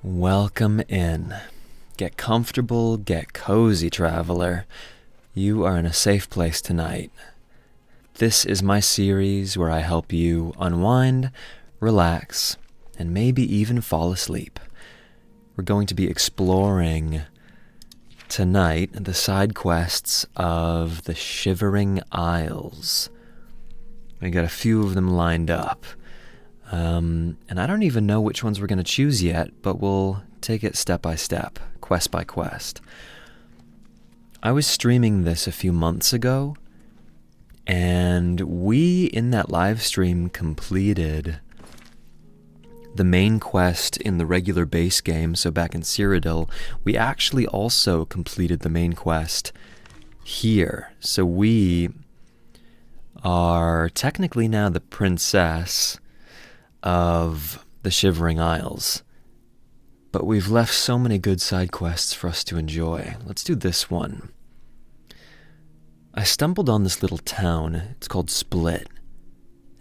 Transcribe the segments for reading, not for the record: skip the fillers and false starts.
Welcome in. Get comfortable, get cozy, traveler. You are in a safe place tonight. This is my series where I help you unwind, relax, and maybe even fall asleep. We're going to be exploring tonight the side quests of the Shivering Isles. We got a few of them lined up. And I don't even know which ones we're going to choose yet, but we'll take it step by step, quest by quest. I was streaming this a few months ago, and we, in that live stream, completed the main quest in the regular base game, so back in Cyrodiil. We actually also completed the main quest here, so we are technically now the princess of the Shivering Isles. But we've left so many good side quests for us to enjoy. Let's do this one. I stumbled on this little town. It's called Split.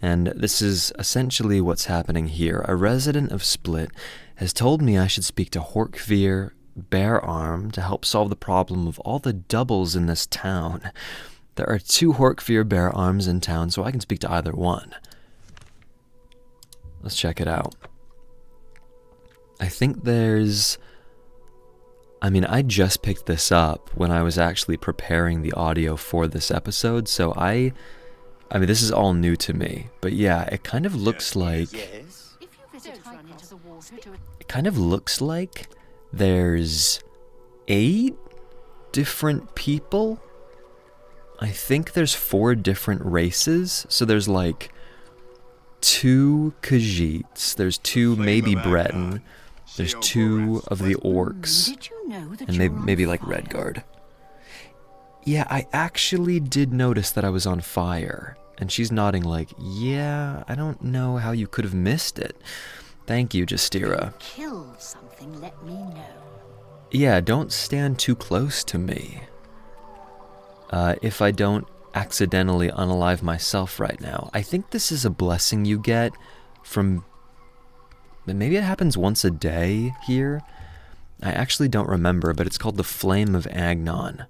And this is essentially what's happening here. A resident of Split has told me I should speak to Horkvir Beararm to help solve the problem of all the doubles in this town. There are 2 Horkvir Beararms in town, so I can speak to either one. Let's check it out. I think I just picked this up when I was actually preparing the audio for this episode, so this is all new to me. But yeah, it kind of looks like... It kind of looks like there's 8 different people. I think there's 4 different races, so there's like 2 Khajiits, there's 2 maybe Breton, there's 2 of the orcs, and maybe like Redguard. Yeah, I actually did notice that I was on fire, and she's nodding like, yeah, I don't know how you could have missed it. Thank you, Justira. Kill something, let me know. Yeah, don't stand too close to me. If I don't accidentally unalive myself right now. I think this is a blessing you get from... Maybe it happens once a day here? I actually don't remember, but it's called the Flame of Agnon.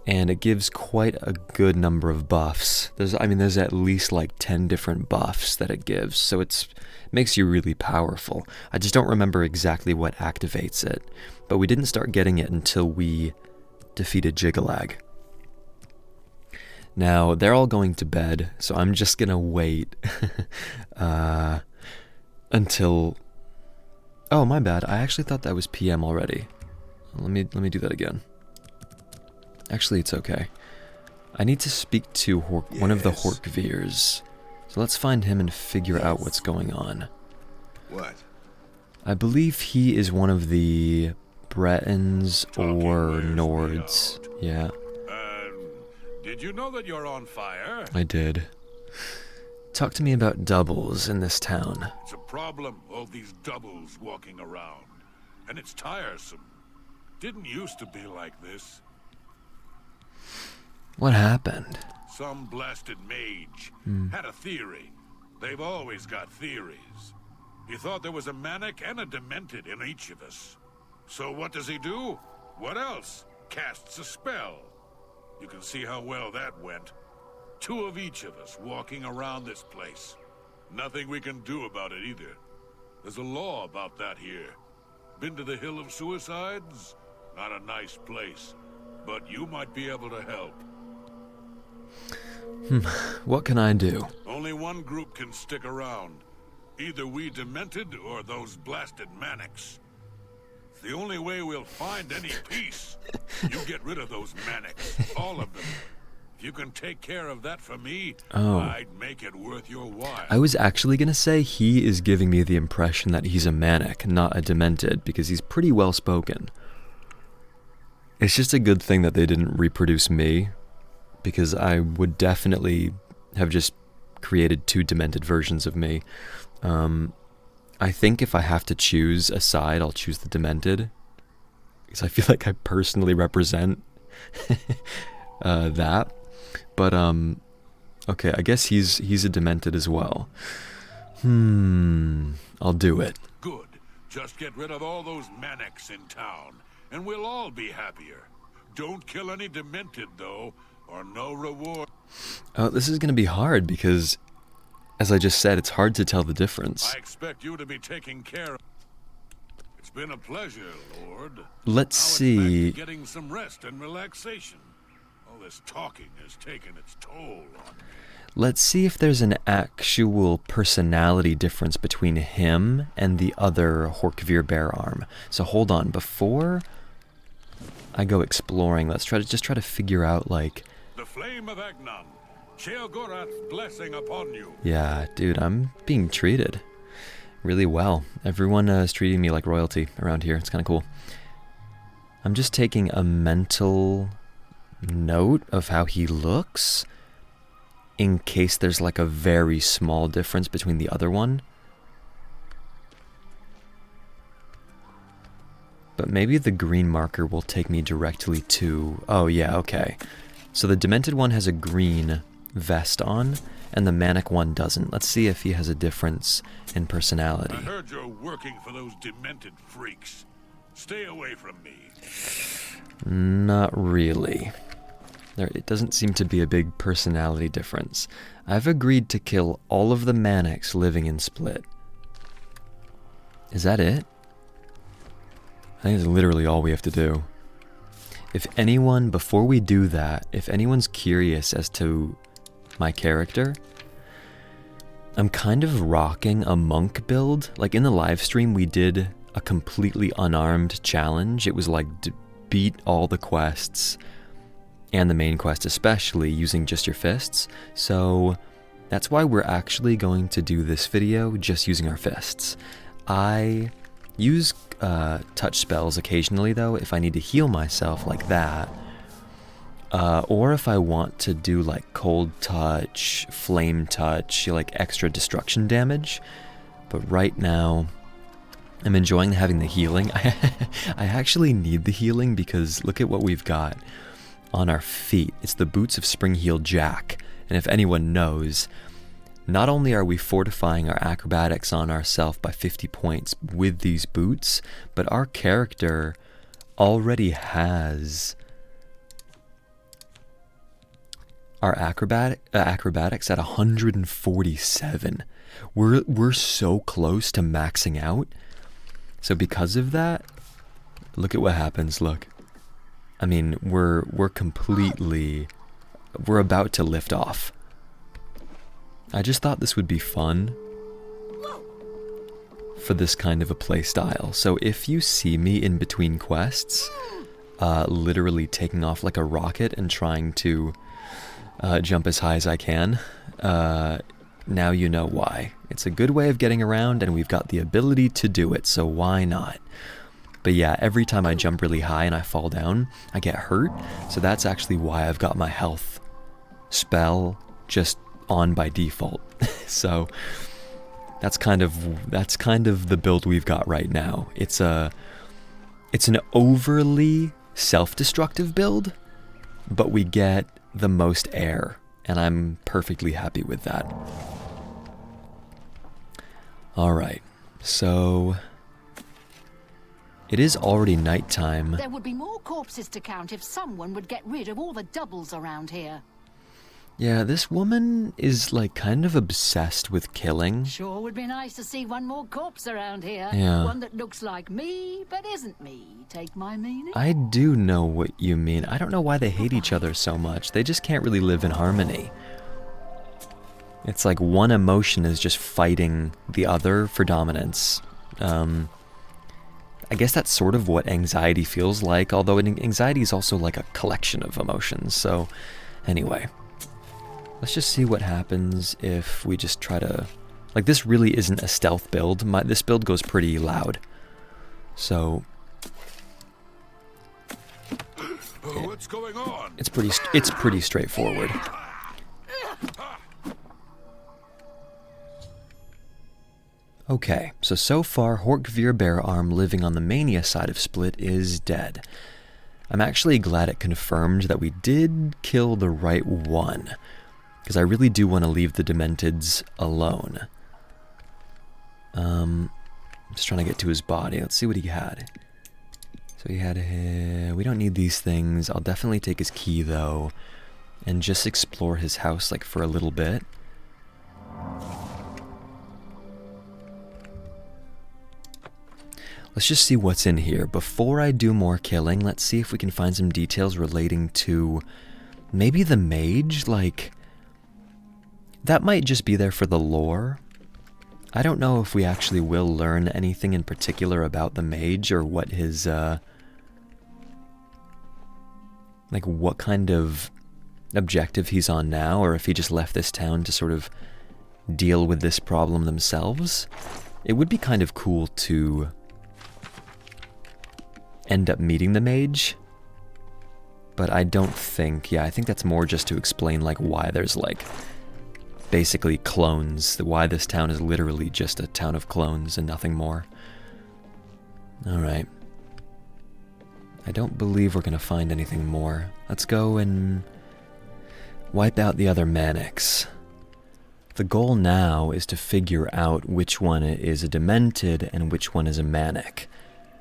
And it gives quite a good number of buffs. There's at least like 10 different buffs that it gives, so it makes you really powerful. I just don't remember exactly what activates it, but we didn't start getting it until we defeated Jigalag. Now, they're all going to bed, so I'm just gonna wait until... Oh, my bad. I actually thought that was PM already. Let me do that again. Actually, it's okay. I need to speak to one of the Horkvirs. So let's find him and figure out what's going on. What? I believe he is one of the Bretons or Nords. Yeah. Did you know that you're on fire? I did. Talk to me about doubles in this town. It's a problem, all these doubles walking around. And it's tiresome. Didn't used to be like this. What happened? Some blasted mage had a theory. They've always got theories. He thought there was a manic and a demented in each of us. So what does he do? What else? Casts a spell. You can see how well that went. 2 of each of us walking around this place. Nothing we can do about it either. There's a law about that here. Been to the Hill of Suicides? Not a nice place. But you might be able to help. What can I do? Only one group can stick around. Either we demented or those blasted manics. It's the only way we'll find any peace. You get rid of those manics, all of them. If you can take care of that for me, I'd make it worth your while. I was actually gonna say he is giving me the impression that he's a manic, not a demented, because he's pretty well spoken. It's just a good thing that they didn't reproduce me, because I would definitely have just created 2 demented versions of me. I think if I have to choose a side, I'll choose the demented, because I feel like I personally represent that. But okay, I guess he's a demented as well. I'll do it. Good. Just get rid of all those manics in town, and we'll all be happier. Don't kill any demented, though, or no reward. Oh, this is going to be hard because, as I just said, it's hard to tell the difference. I expect you to be taken care of. It's been a pleasure, Lord. Let's Now see. It's back to getting some rest and relaxation. All this talking has taken its toll on me. Let's see if there's an actual personality difference between him and the other Horkvir bear arm. So hold on, before I go exploring, let's try to figure out, like... The flame of Agnon. Sheogorath's blessing upon you. Yeah, dude, I'm being treated really well. Everyone is treating me like royalty around here. It's kind of cool. I'm just taking a mental note of how he looks, in case there's like a very small difference between the other one. But maybe the green marker will take me directly to... Oh yeah, okay. So the demented one has a green vest on, and the manic one doesn't. Let's see if he has a difference in personality. I heard you're working for those demented freaks. Stay away from me. Not really. It doesn't seem to be a big personality difference. I've agreed to kill all of the manics living in Split. Is that it? I think that's literally all we have to do. If anyone, before we do that, if anyone's curious as to my character, I'm kind of rocking a monk build. Like in the live stream, we did a completely unarmed challenge. It was like beat all the quests, and the main quest especially, using just your fists. So that's why we're actually going to do this video just using our fists. I use touch spells occasionally though, if I need to heal myself like that. Or if I want to do like cold touch, flame touch, like extra destruction damage. But right now, I'm enjoying having the healing. I actually need the healing because look at what we've got on our feet. It's the boots of Spring-Heeled Jack. And if anyone knows, not only are we fortifying our acrobatics on ourselves by 50 points with these boots, but our character already has our acrobatics at 147. We're so close to maxing out. So because of that, look at what happens, look. I mean, we're about to lift off. I just thought this would be fun for this kind of a play style. So if you see me in between quests, literally taking off like a rocket and trying to jump as high as I can, now you know why. It's a good way of getting around, and we've got the ability to do it, so why not? But yeah, every time I jump really high and I fall down, I get hurt, so that's actually why I've got my health spell just on by default. So that's kind of the build we've got right now. It's an overly self-destructive build, but we get the most air, and I'm perfectly happy with that. Alright, so it is already nighttime. There would be more corpses to count if someone would get rid of all the doubles around here. Yeah, this woman is like kind of obsessed with killing. Sure would be nice to see one more corpse around here. Yeah. One that looks like me, but isn't me. Take my meaning? I do know what you mean. I don't know why they hate each other so much. They just can't really live in harmony. It's like one emotion is just fighting the other for dominance. I guess that's sort of what anxiety feels like, although anxiety is also like a collection of emotions. So anyway, let's just see what happens if we just try to... Like, this really isn't a stealth build. This build goes pretty loud. So... What's going on? It's pretty straightforward. Okay, so far, Horkvir Beararm living on the Mania side of Split is dead. I'm actually glad it confirmed that we did kill the right one, because I really do want to leave the Dementeds alone. I'm just trying to get to his body. Let's see what he had. So he had we don't need these things. I'll definitely take his key though, and just explore his house like for a little bit. Let's just see what's in here. Before I do more killing, let's see if we can find some details relating to maybe the mage. Like, that might just be there for the lore. I don't know if we actually will learn anything in particular about the mage or what his, like what kind of objective he's on now, or if he just left this town to sort of deal with this problem themselves. It would be kind of cool to end up meeting the mage, but I don't think, I think that's more just to explain like why there's like basically clones, why this town is literally just a town of clones and nothing more. Alright. I don't believe we're gonna find anything more. Let's go and wipe out the other manics. The goal now is to figure out which one is a demented and which one is a manic.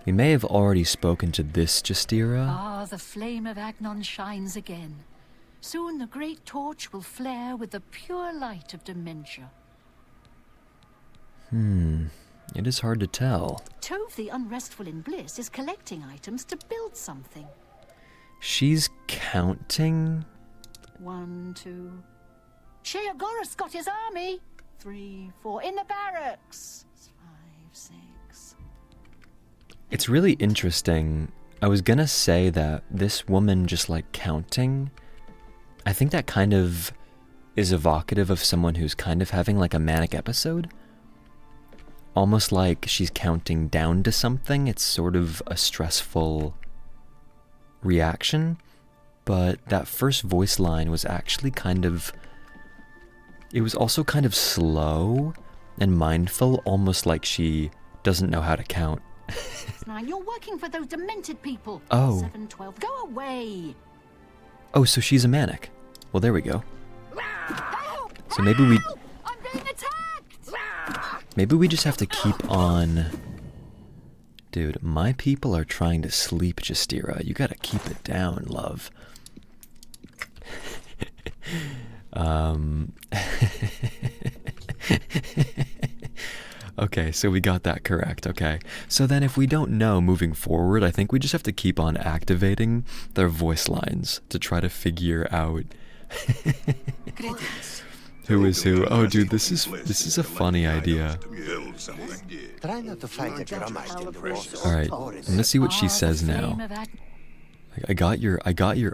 We may have already spoken to this Justira. Ah, the flame of Agnon shines again. Soon the great torch will flare with the pure light of dementia. It is hard to tell. Tove the Unrestful in Bliss is collecting items to build something. She's counting? 1, 2. Sheogoras got his army. 3, 4. In the barracks. 5, 6. It's really interesting. I was gonna say that this woman just like counting, I think that kind of is evocative of someone who's kind of having like a manic episode. Almost like she's counting down to something. It's sort of a stressful reaction. But that first voice line was actually kind of, it was also kind of slow and mindful, almost like she doesn't know how to count. 9, you're working for those demented people. Oh. 7, 12. Go away. Oh, so she's a manic. Well, there we go. Help! So maybe we... Help! I'm being attacked! Maybe we just have to keep on... Dude, my people are trying to sleep, Justira. You gotta keep it down, love. Okay, so we got that correct, okay. So then if we don't know moving forward, I think we just have to keep on activating their voice lines to try to figure out who is who. Oh, dude, this is a funny idea. Try not to fight a grammite in the water. All right, I'm gonna see what she says now. I got your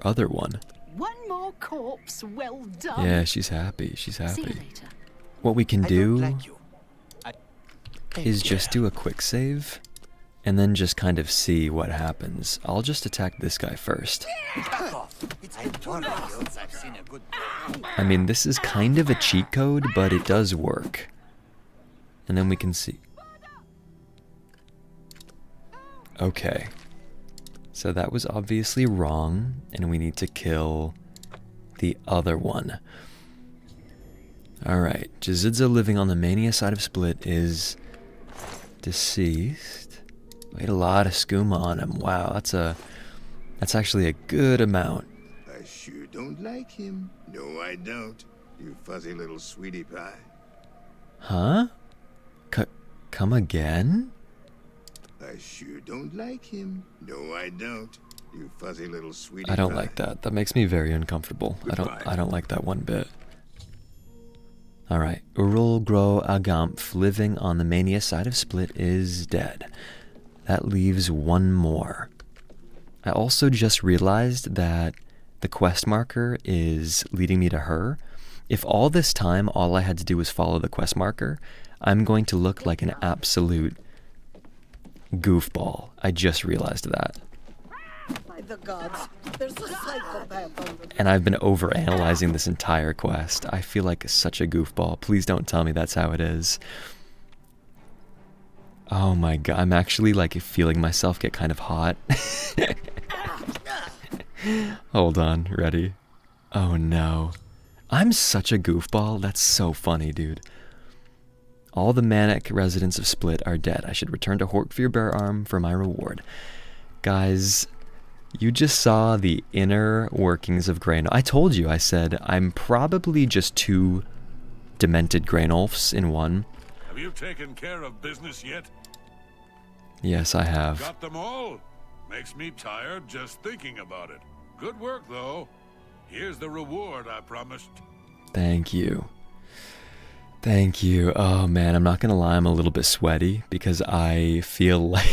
other one. One more corpse, well done. Yeah, she's happy. She's See you happy. later. What we can I don't do like you. is just do a quick save and then just kind of see what happens. I'll just attack this guy first. Back off. I warn you. I've seen a good. I mean, this is kind of a cheat code, but it does work. And then we can see. Okay. So that was obviously wrong, and we need to kill the other one. Alright, Jazidza living on the Mania side of Split is deceased. We had a lot of skooma on him. Wow, that's actually a good amount. I sure don't like him. No, I don't. You fuzzy little sweetie pie. Huh? Come again? I sure don't like him. No, I don't. You fuzzy little sweetie I don't pie. like that. That makes me very uncomfortable. Goodbye. I don't like that one bit. Alright, Urul Gro Agamph, living on the Mania side of Split, is dead. That leaves one more. I also just realized that the quest marker is leading me to her. If all this time all I had to do was follow the quest marker, I'm going to look like an absolute goofball. I just realized that. By the gods, there's a psychopath on the... And I've been overanalyzing this entire quest. I feel like such a goofball. Please don't tell me that's how it is. Oh my god, I'm actually like feeling myself get kind of hot. Hold on, ready? Oh no. I'm such a goofball. That's so funny, dude. All the manic residents of Split are dead. I should return to Horkfear Bear Arm for my reward. Guys, you just saw the inner workings of Graenolf. I told you, I said, I'm probably just 2 demented Graenolfs in one. Have you taken care of business yet? Yes, I have. Got them all? Makes me tired just thinking about it. Good work, though. Here's the reward I promised. Thank you. Thank you. Oh man, I'm not gonna lie, I'm a little bit sweaty because I feel like...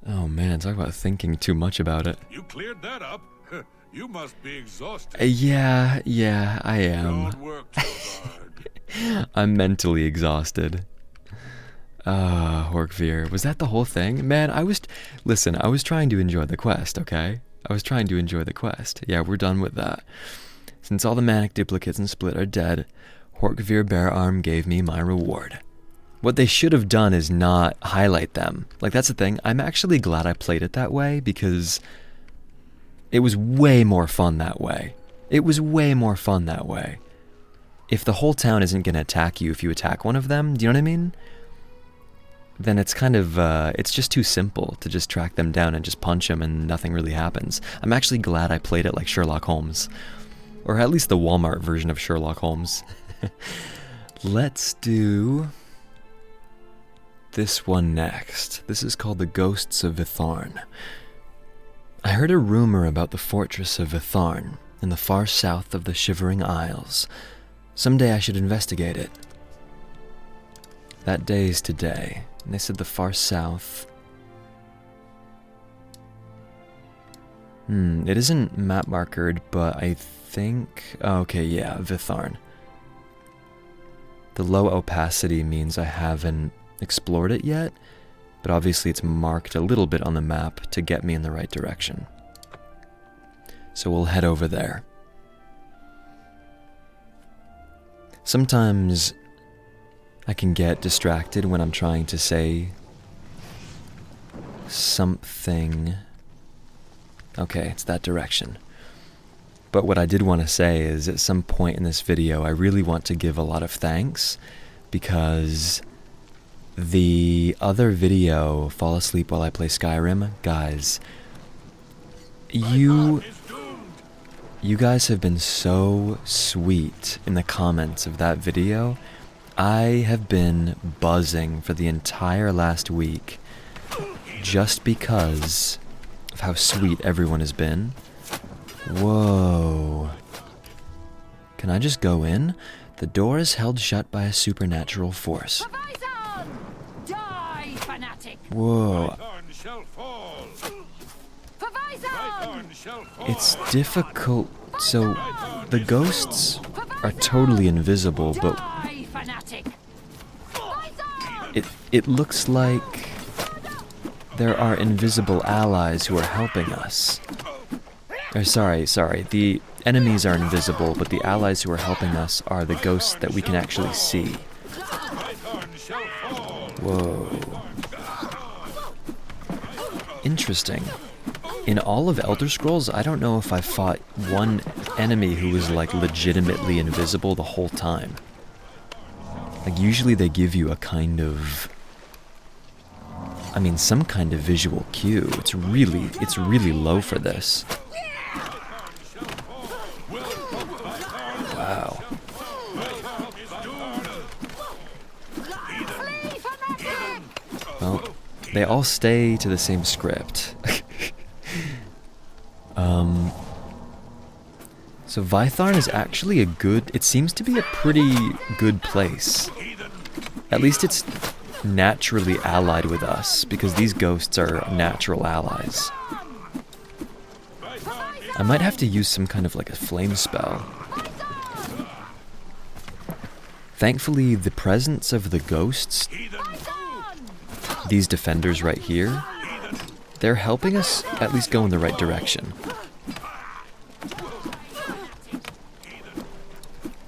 Oh man, talk about thinking too much about it. You cleared that up. You must be exhausted. Yeah, I am. Don't work too hard. I'm mentally exhausted. Horkfear. Was that the whole thing? Man, listen, I was trying to enjoy the quest, okay? I was trying to enjoy the quest. Yeah, we're done with that. Since all the manic duplicates in Split are dead, Horkfear Bear Arm gave me my reward. What they should have done is not highlight them. Like, that's the thing. I'm actually glad I played it that way because it was way more fun that way. It was way more fun that way. If the whole town isn't going to attack you if you attack one of them, do you know what I mean? Then it's kind of, it's just too simple to just track them down and just punch them and nothing really happens. I'm actually glad I played it like Sherlock Holmes. Or at least the Walmart version of Sherlock Holmes. Let's do this one next. This is called The Ghosts of Vitharn. I heard a rumor about the fortress of Vitharn in the far south of the Shivering Isles. Someday I should investigate it. That day is today. And they said the far south. It isn't map markered, but I think... Okay, yeah, Vitharn. The low opacity means I haven't explored it yet, but obviously it's marked a little bit on the map to get me in the right direction. So we'll head over there. Sometimes I can get distracted when I'm trying to say something. Okay, it's that direction. But what I did want to say is at some point in this video, I really want to give a lot of thanks because the other video, Fall Asleep While I Play Skyrim, guys, you guys have been so sweet in the comments of that video. I have been buzzing for the entire last week just because of how sweet everyone has been. Whoa. Can I just go in? The door is held shut by a supernatural force. Die, fanatic! Whoa. Thorn shall fall. Vitharn! Shall fall. It's difficult. So, the ghosts are totally invisible, but Die, fanatic! it looks like there are invisible allies who are helping us. Or sorry, the enemies are invisible, but the allies who are helping us are the ghosts that we can actually see. Whoa. Interesting. In all of Elder Scrolls, I don't know if I fought one enemy who was like legitimately invisible the whole time. Like usually they give you a kind of, I mean, some kind of visual cue. It's really low for this. Wow. Well, they all stay to the same script. So Vitharn is actually it seems to be a pretty good place. At least it's naturally allied with us, because these ghosts are natural allies. I might have to use some kind of like a flame spell. Thankfully, the presence of the ghosts, these defenders right here, they're helping us at least go in the right direction.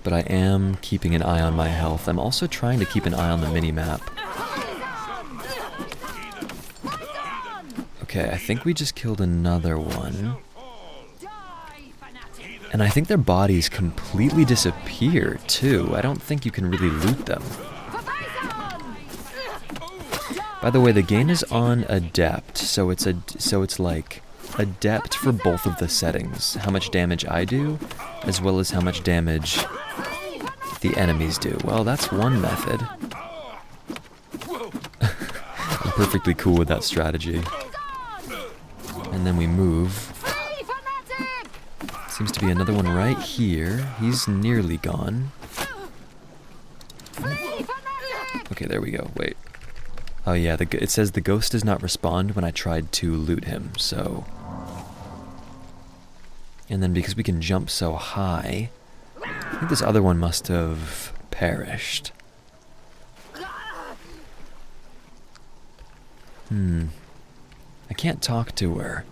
But I am keeping an eye on my health. I'm also trying to keep an eye on the mini-map. Okay, I think we just killed another one. And I think their bodies completely disappear, too. I don't think you can really loot them. By the way, the game is on Adept, so it's like Adept for both of the settings. How much damage I do, as well as how much damage the enemies do. Well, that's one method. I'm perfectly cool with that strategy. And then we move. Seems to be another one right here. He's nearly gone. Okay, there we go. Wait. Oh yeah, it says the ghost does not respond when I tried to loot him, so... And then because we can jump so high, I think this other one must have perished. I can't talk to her.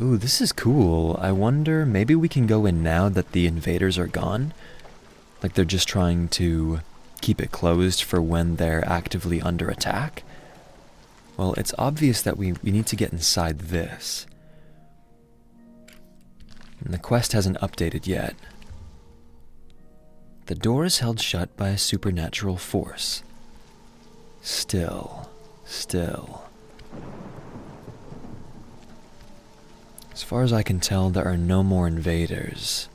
Ooh, this is cool. I wonder, maybe we can go in now that the invaders are gone? Like they're just trying to keep it closed for when they're actively under attack? Well, it's obvious that we need to get inside this. And the quest hasn't updated yet. The door is held shut by a supernatural force. Still. As far as I can tell, there are no more invaders.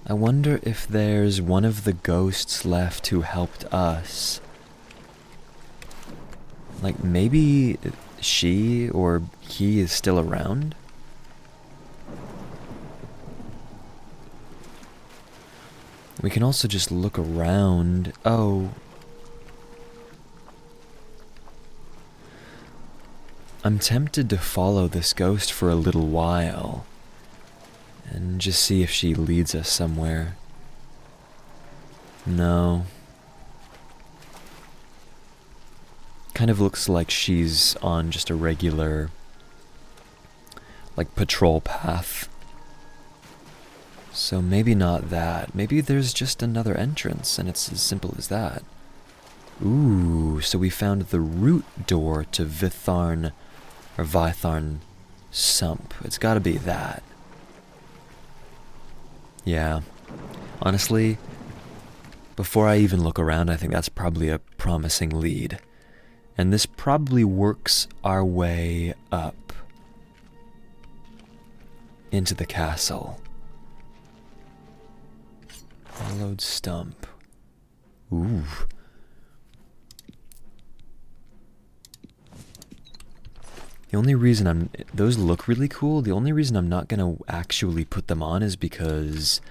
I wonder if there's one of the ghosts left who helped us. Like, maybe she or he is still around? We can also just look around. Oh. I'm tempted to follow this ghost for a little while and just see if she leads us somewhere. No. Kind of looks like she's on just a regular, like, patrol path. So maybe not that. Maybe there's just another entrance and it's as simple as that. Ooh, so we found the root door to Vitharn, or Vitharn Sump. It's gotta be that. Yeah. Honestly, before I even look around, I think that's probably a promising lead. And this probably works our way up into the castle. Hollowed stump. Ooh. The only reason those look really cool. The only reason I'm not gonna actually put them on is because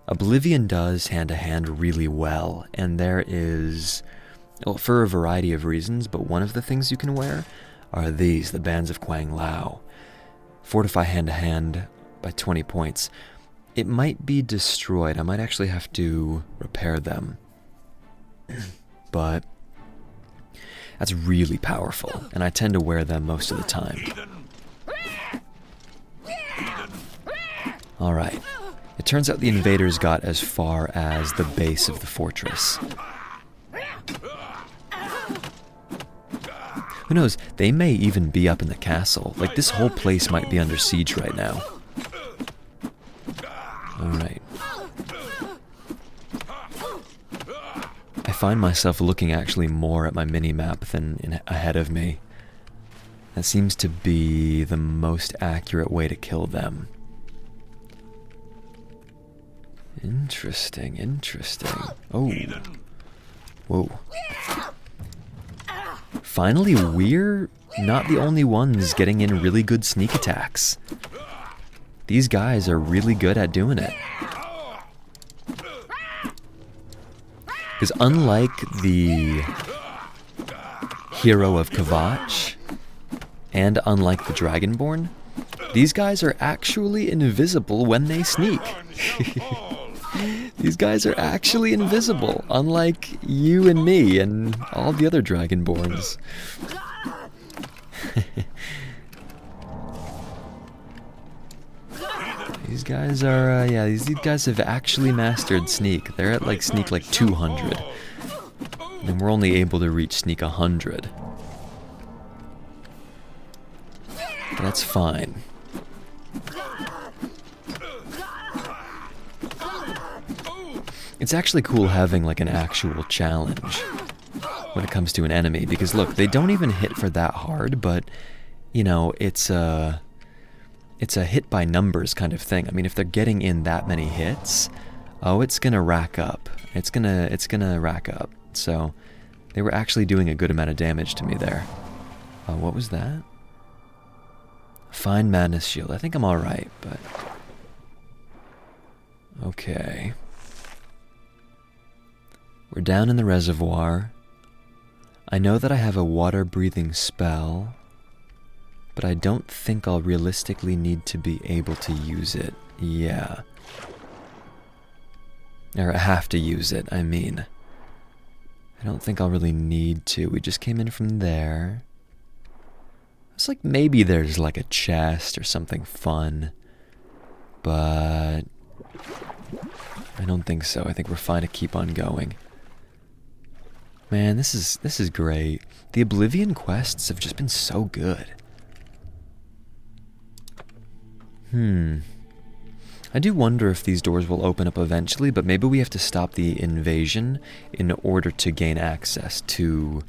Oblivion does hand-to-hand really well, and there is, well, for a variety of reasons, but one of the things you can wear are these, the Bands of Quang Lao. Fortify hand-to-hand by 20 points. It might be destroyed. I might actually have to repair them. But that's really powerful, and I tend to wear them most of the time. Alright. It turns out the invaders got as far as the base of the fortress. Who knows, they may even be up in the castle. Like, this whole place might be under siege right now. Alright. I find myself looking actually more at my mini-map than ahead of me. That seems to be the most accurate way to kill them. Interesting, interesting. Oh. Whoa. Finally, we're not the only ones getting in really good sneak attacks. These guys are really good at doing it. Because unlike the hero of Kvatch, and unlike the Dragonborn, these guys are actually invisible when they sneak. These guys are actually invisible, unlike you and me and all the other Dragonborns. These guys are, yeah, these guys have actually mastered sneak. They're at like sneak like 200. And we're only able to reach sneak 100. But that's fine. It's actually cool having like an actual challenge when it comes to an enemy, because look, they don't even hit for that hard, but you know, it's a hit by numbers kind of thing. I mean, if they're getting in that many hits, oh, it's gonna rack up. It's gonna rack up. So they were actually doing a good amount of damage to me there. What was that? Fine Madness Shield. I think I'm alright, but... Okay. We're down in the reservoir. I know that I have a water-breathing spell, but I don't think I'll realistically need to be able to use it. Yeah. Or I have to use it, I mean. I don't think I'll really need to. We just came in from there. It's like maybe there's like a chest or something fun, but I don't think so. I think we're fine to keep on going. Man, this is great. The Oblivion quests have just been so good. I do wonder if these doors will open up eventually, but maybe we have to stop the invasion in order to gain access to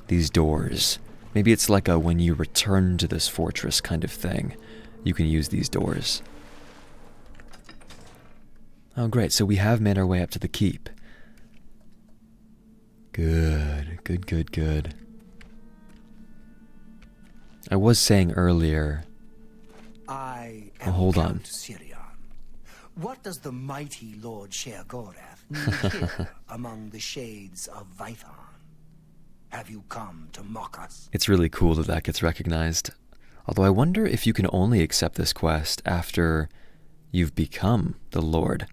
these doors. Maybe it's like a when you return to this fortress kind of thing. You can use these doors. Oh great, so we have made our way up to the keep. Good, good, good, good. I was saying earlier... I am hold on. Count Sirion. What does the mighty Lord Sheogorath need here among the shades of Vitharn? Have you come to mock us? It's really cool that that gets recognized. Although I wonder if you can only accept this quest after you've become the lord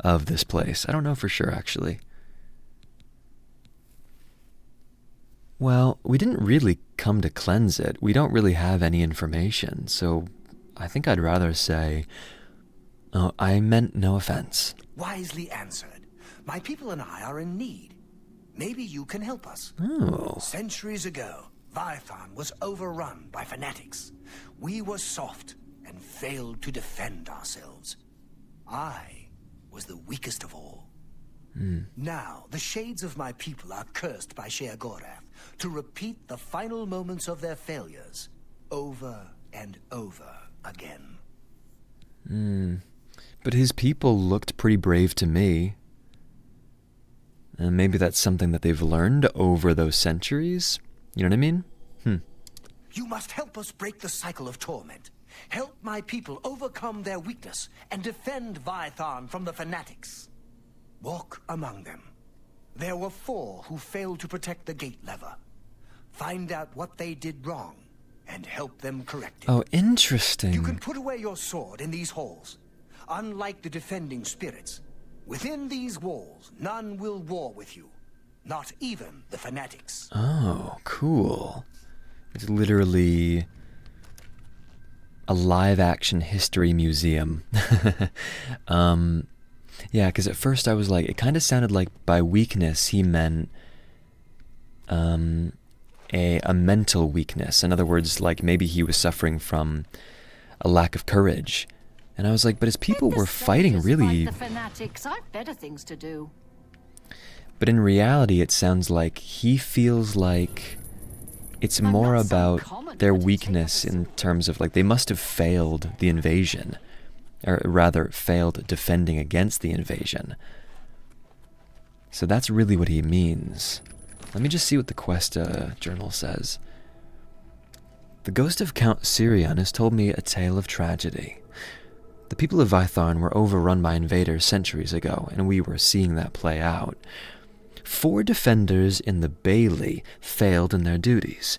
of this place. I don't know for sure, actually. Well, we didn't really come to cleanse it. We don't really have any information, so I think I'd rather say, oh, I meant no offense. Wisely answered. My people and I are in need. Maybe you can help us. Oh. Centuries ago, Vitharn was overrun by fanatics. We were soft and failed to defend ourselves. I was the weakest of all. Now, the shades of my people are cursed by Sheogorath to repeat the final moments of their failures over and over again. But his people looked pretty brave to me. And maybe that's something that they've learned over those centuries. You know what I mean? You must help us break the cycle of torment. Help my people overcome their weakness and defend Vitharn from the fanatics. Walk among them. There were 4 who failed to protect the gate lever. Find out what they did wrong and help them correct it. Oh, interesting. You can put away your sword in these halls. Unlike the defending spirits, within these walls, none will war with you. Not even the fanatics. Oh, cool. It's literally a live-action history museum. Yeah, because at first I was like, it kind of sounded like by weakness he meant a mental weakness. In other words, like maybe he was suffering from a lack of courage. And I was like, but his people were fighting really... The fanatics, I've better things to do. But in reality, it sounds like he feels like it's more about their weakness in terms of like they must have failed the invasion. Or rather, failed defending against the invasion. So that's really what he means. Let me just see what the quest journal says. The ghost of Count Sirion has told me a tale of tragedy. The people of Vitharn were overrun by invaders centuries ago, and we were seeing that play out. 4 defenders in the Bailey failed in their duties,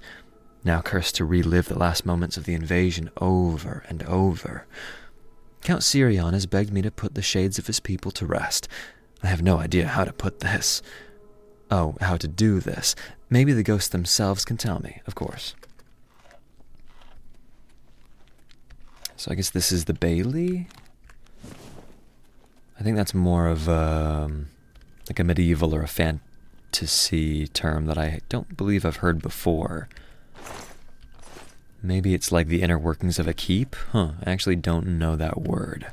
now cursed to relive the last moments of the invasion over and over. Count Sirion has begged me to put the shades of his people to rest. I have no idea how to put this. Oh, how to do this. Maybe the ghosts themselves can tell me, of course. So I guess this is the Bailey? I think that's more of like a medieval or a fantasy term that I don't believe I've heard before. Maybe it's like the inner workings of a keep? I actually don't know that word.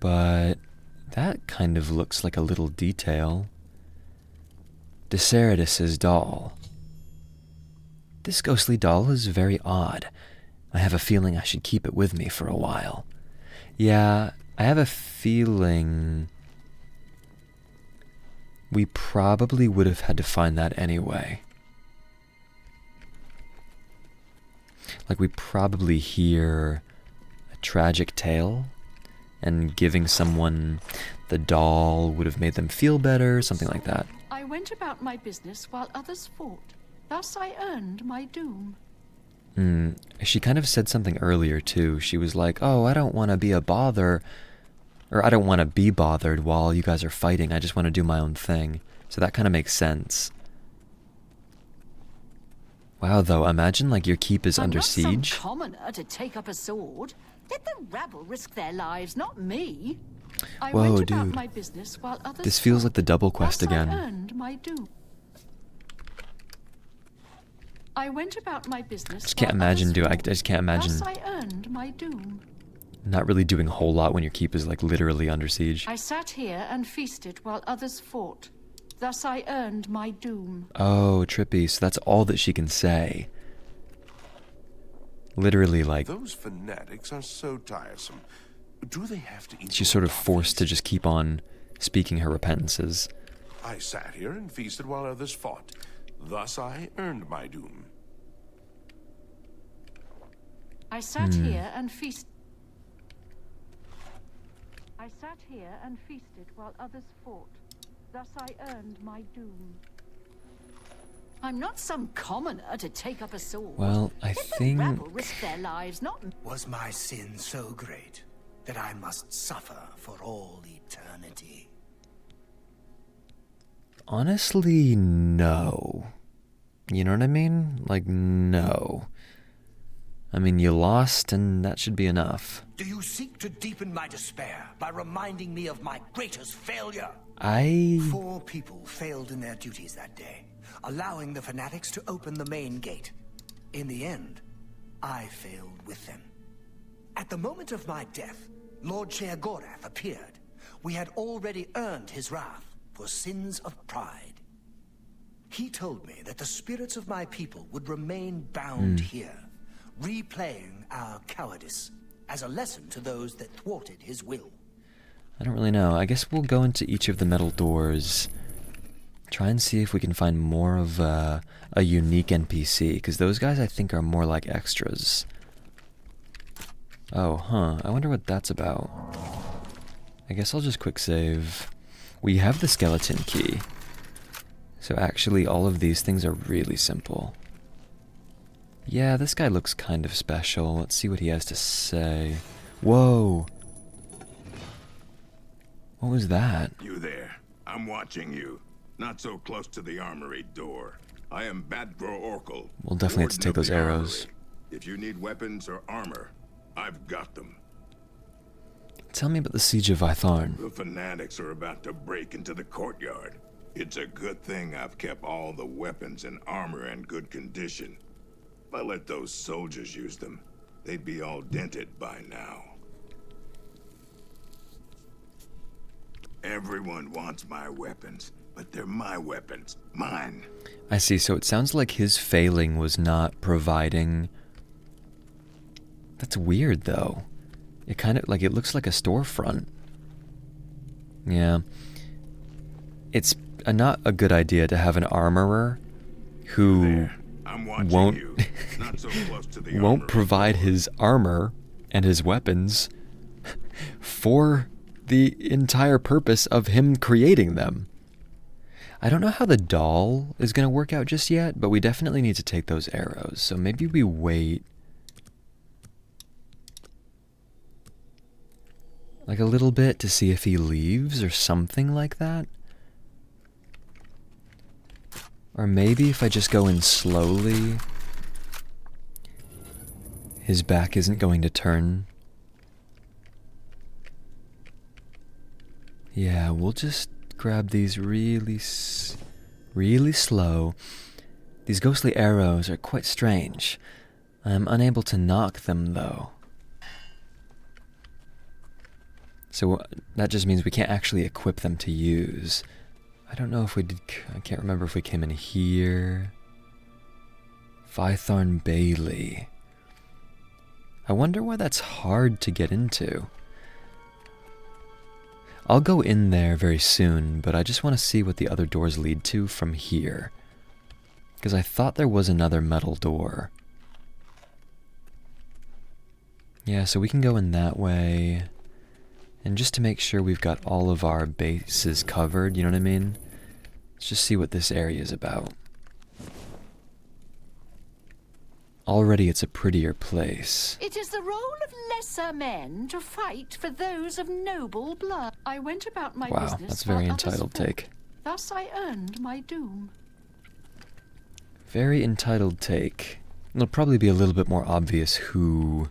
But That kind of looks like a little detail. Decerydus's doll. This ghostly doll is very odd. I have a feeling I should keep it with me for a while. Yeah, I have a feeling we probably would have had to find that anyway. Like, we probably hear a tragic tale, and giving someone the doll would have made them feel better, something like that. I went about my business while others fought. Thus I earned my doom. She kind of said something earlier, too. She was like, oh, I don't want to be a bother, or I don't want to be bothered while you guys are fighting. I just want to do my own thing. So that kind of makes sense. Wow, though, imagine, like, your keep is under siege. I'm not some commoner to take up a sword. Let the rabble risk their lives, not me. I Whoa, went about dude. my business while others This feels fought. like the double quest Thus again. I earned my doom. I went about my business. I just can't imagine I just can't imagine Thus I earned my doom. not really doing a whole lot when your keep is, like, literally under siege. I sat here and feasted while others fought. Thus I earned my doom. Oh, trippy. So that's all that she can say. Literally, like, Those fanatics are so tiresome. Do they have to eat she's your sort of forced to toffees? just keep on speaking her repentances. I sat here and feasted while others fought. Thus I earned my doom. I sat here and feasted. I sat here and feasted while others fought. Thus I earned my doom. I'm not some commoner to take up a sword. Well, I Let the think... rabble risk their lives, not Was my sin so great that I must suffer for all eternity? Honestly, no. You know what I mean? Like, no. I mean, you lost, and that should be enough. Do you seek to deepen my despair by reminding me of my greatest failure? 4 people failed in their duties that day, allowing the fanatics to open the main gate. In the end, I failed with them. At the moment of my death, Lord Sheogorath appeared. We had already earned his wrath for sins of pride. He told me that the spirits of my people would remain bound here, replaying our cowardice as a lesson to those that thwarted his will. I don't really know. I guess we'll go into each of the metal doors, try and see if we can find more of a unique NPC, because those guys I think are more like extras. Oh, huh. I wonder what that's about. I guess I'll just quick save. We have the skeleton key. So actually all of these things are really simple. Yeah, this guy looks kind of special. Let's see what he has to say. Whoa! What was that? You there. I'm watching you. Not so close to the armory door. I am Badgro Orkel. We'll definitely have to warden take of those the arrows. armory. If you need weapons or armor, I've got them. Tell me about the siege of Vitharn. The fanatics are about to break into the courtyard. It's a good thing I've kept all the weapons and armor in good condition. If I let those soldiers use them, they'd be all dented by now. Everyone wants my weapons, but they're my weapons. Mine. I see, so it sounds like his failing was not providing... That's weird, though. It kind of, like, it looks like a storefront. Yeah. It's not a good idea to have an armorer who There. I'm watching won't you. Not so close to the won't armory provide door. his armor and his weapons for the entire purpose of him creating them. I don't know how the doll is going to work out just yet, but we definitely need to take those arrows. So maybe we wait like a little bit to see if he leaves or something like that. Or maybe if I just go in slowly, his back isn't going to turn. Yeah, we'll just grab these really slow. These ghostly arrows are quite strange. I am unable to knock them, though. So that just means we can't actually equip them to use. I don't know if we did... I can't remember if we came in here. Vitharn Bailey. I wonder why that's hard to get into. I'll go in there very soon, but I just want to see what the other doors lead to from here. Because I thought there was another metal door. Yeah, so we can go in that way. And just to make sure we've got all of our bases covered, you know what I mean? Let's just see what this area is about. Already it's a prettier place. It is the role of lesser men to fight for those of noble blood. I went about my Wow, business. that's very while others entitled fought. take. Thus I earned my doom. Very entitled take. It'll probably be a little bit more obvious who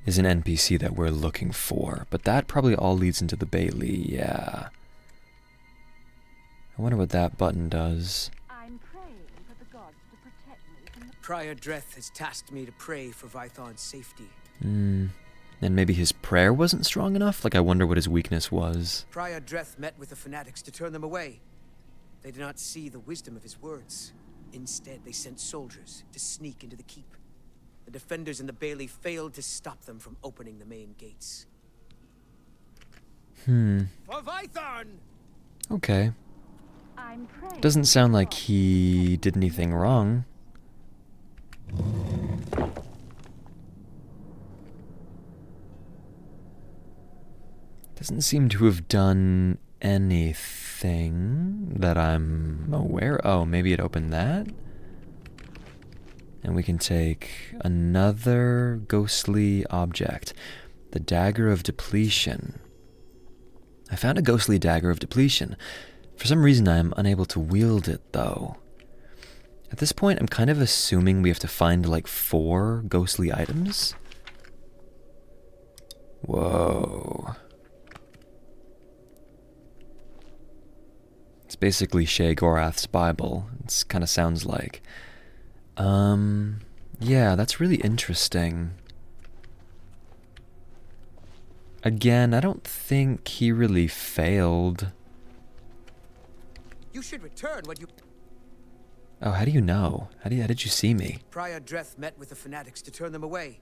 is an NPC that we're looking for, but that probably all leads into the Bailey, yeah. I wonder what that button does. I'm praying for the gods to protect me from the... Prior Dreth has tasked me to pray for Vitharn's safety. And maybe his prayer wasn't strong enough? Like, I wonder what his weakness was. Prior Dreth met with the fanatics to turn them away. They did not see the wisdom of his words. Instead, they sent soldiers to sneak into the keep. The defenders in the Bailey failed to stop them from opening the main gates. For Vitharn! Okay. I'm praying. Doesn't sound like he did anything wrong. Doesn't seem to have done anything that I'm aware. Oh, maybe it opened that? And we can take another ghostly object. The Dagger of Depletion. I found a ghostly Dagger of Depletion. For some reason I am unable to wield it, though. At this point, I'm kind of assuming we have to find like 4 ghostly items. Whoa. It's basically Shay Gorath's Bible. It kind of sounds like. Yeah, that's really interesting. Again, I don't think he really failed. You should return when you... Oh, how do you know? How did you see me? Prior Dreth met with the fanatics to turn them away.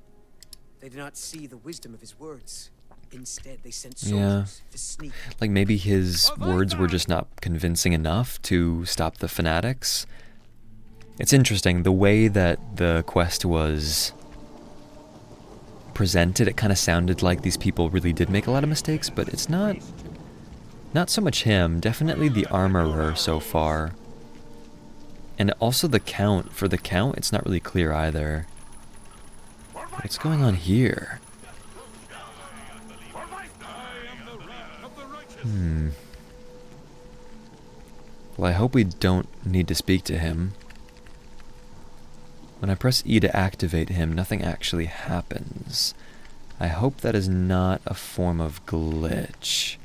They did not see the wisdom of his words. Instead, they sent soldiers to sneak. Like maybe his words were just not convincing enough to stop the fanatics. It's interesting, the way that the quest was presented, it kind of sounded like these people really did make a lot of mistakes, but it's not so much him, definitely the armorer so far. And also the Count. For the Count, it's not really clear either. What's going on here? Well, I hope we don't need to speak to him. When I press E to activate him, nothing actually happens. I hope that is not a form of glitch.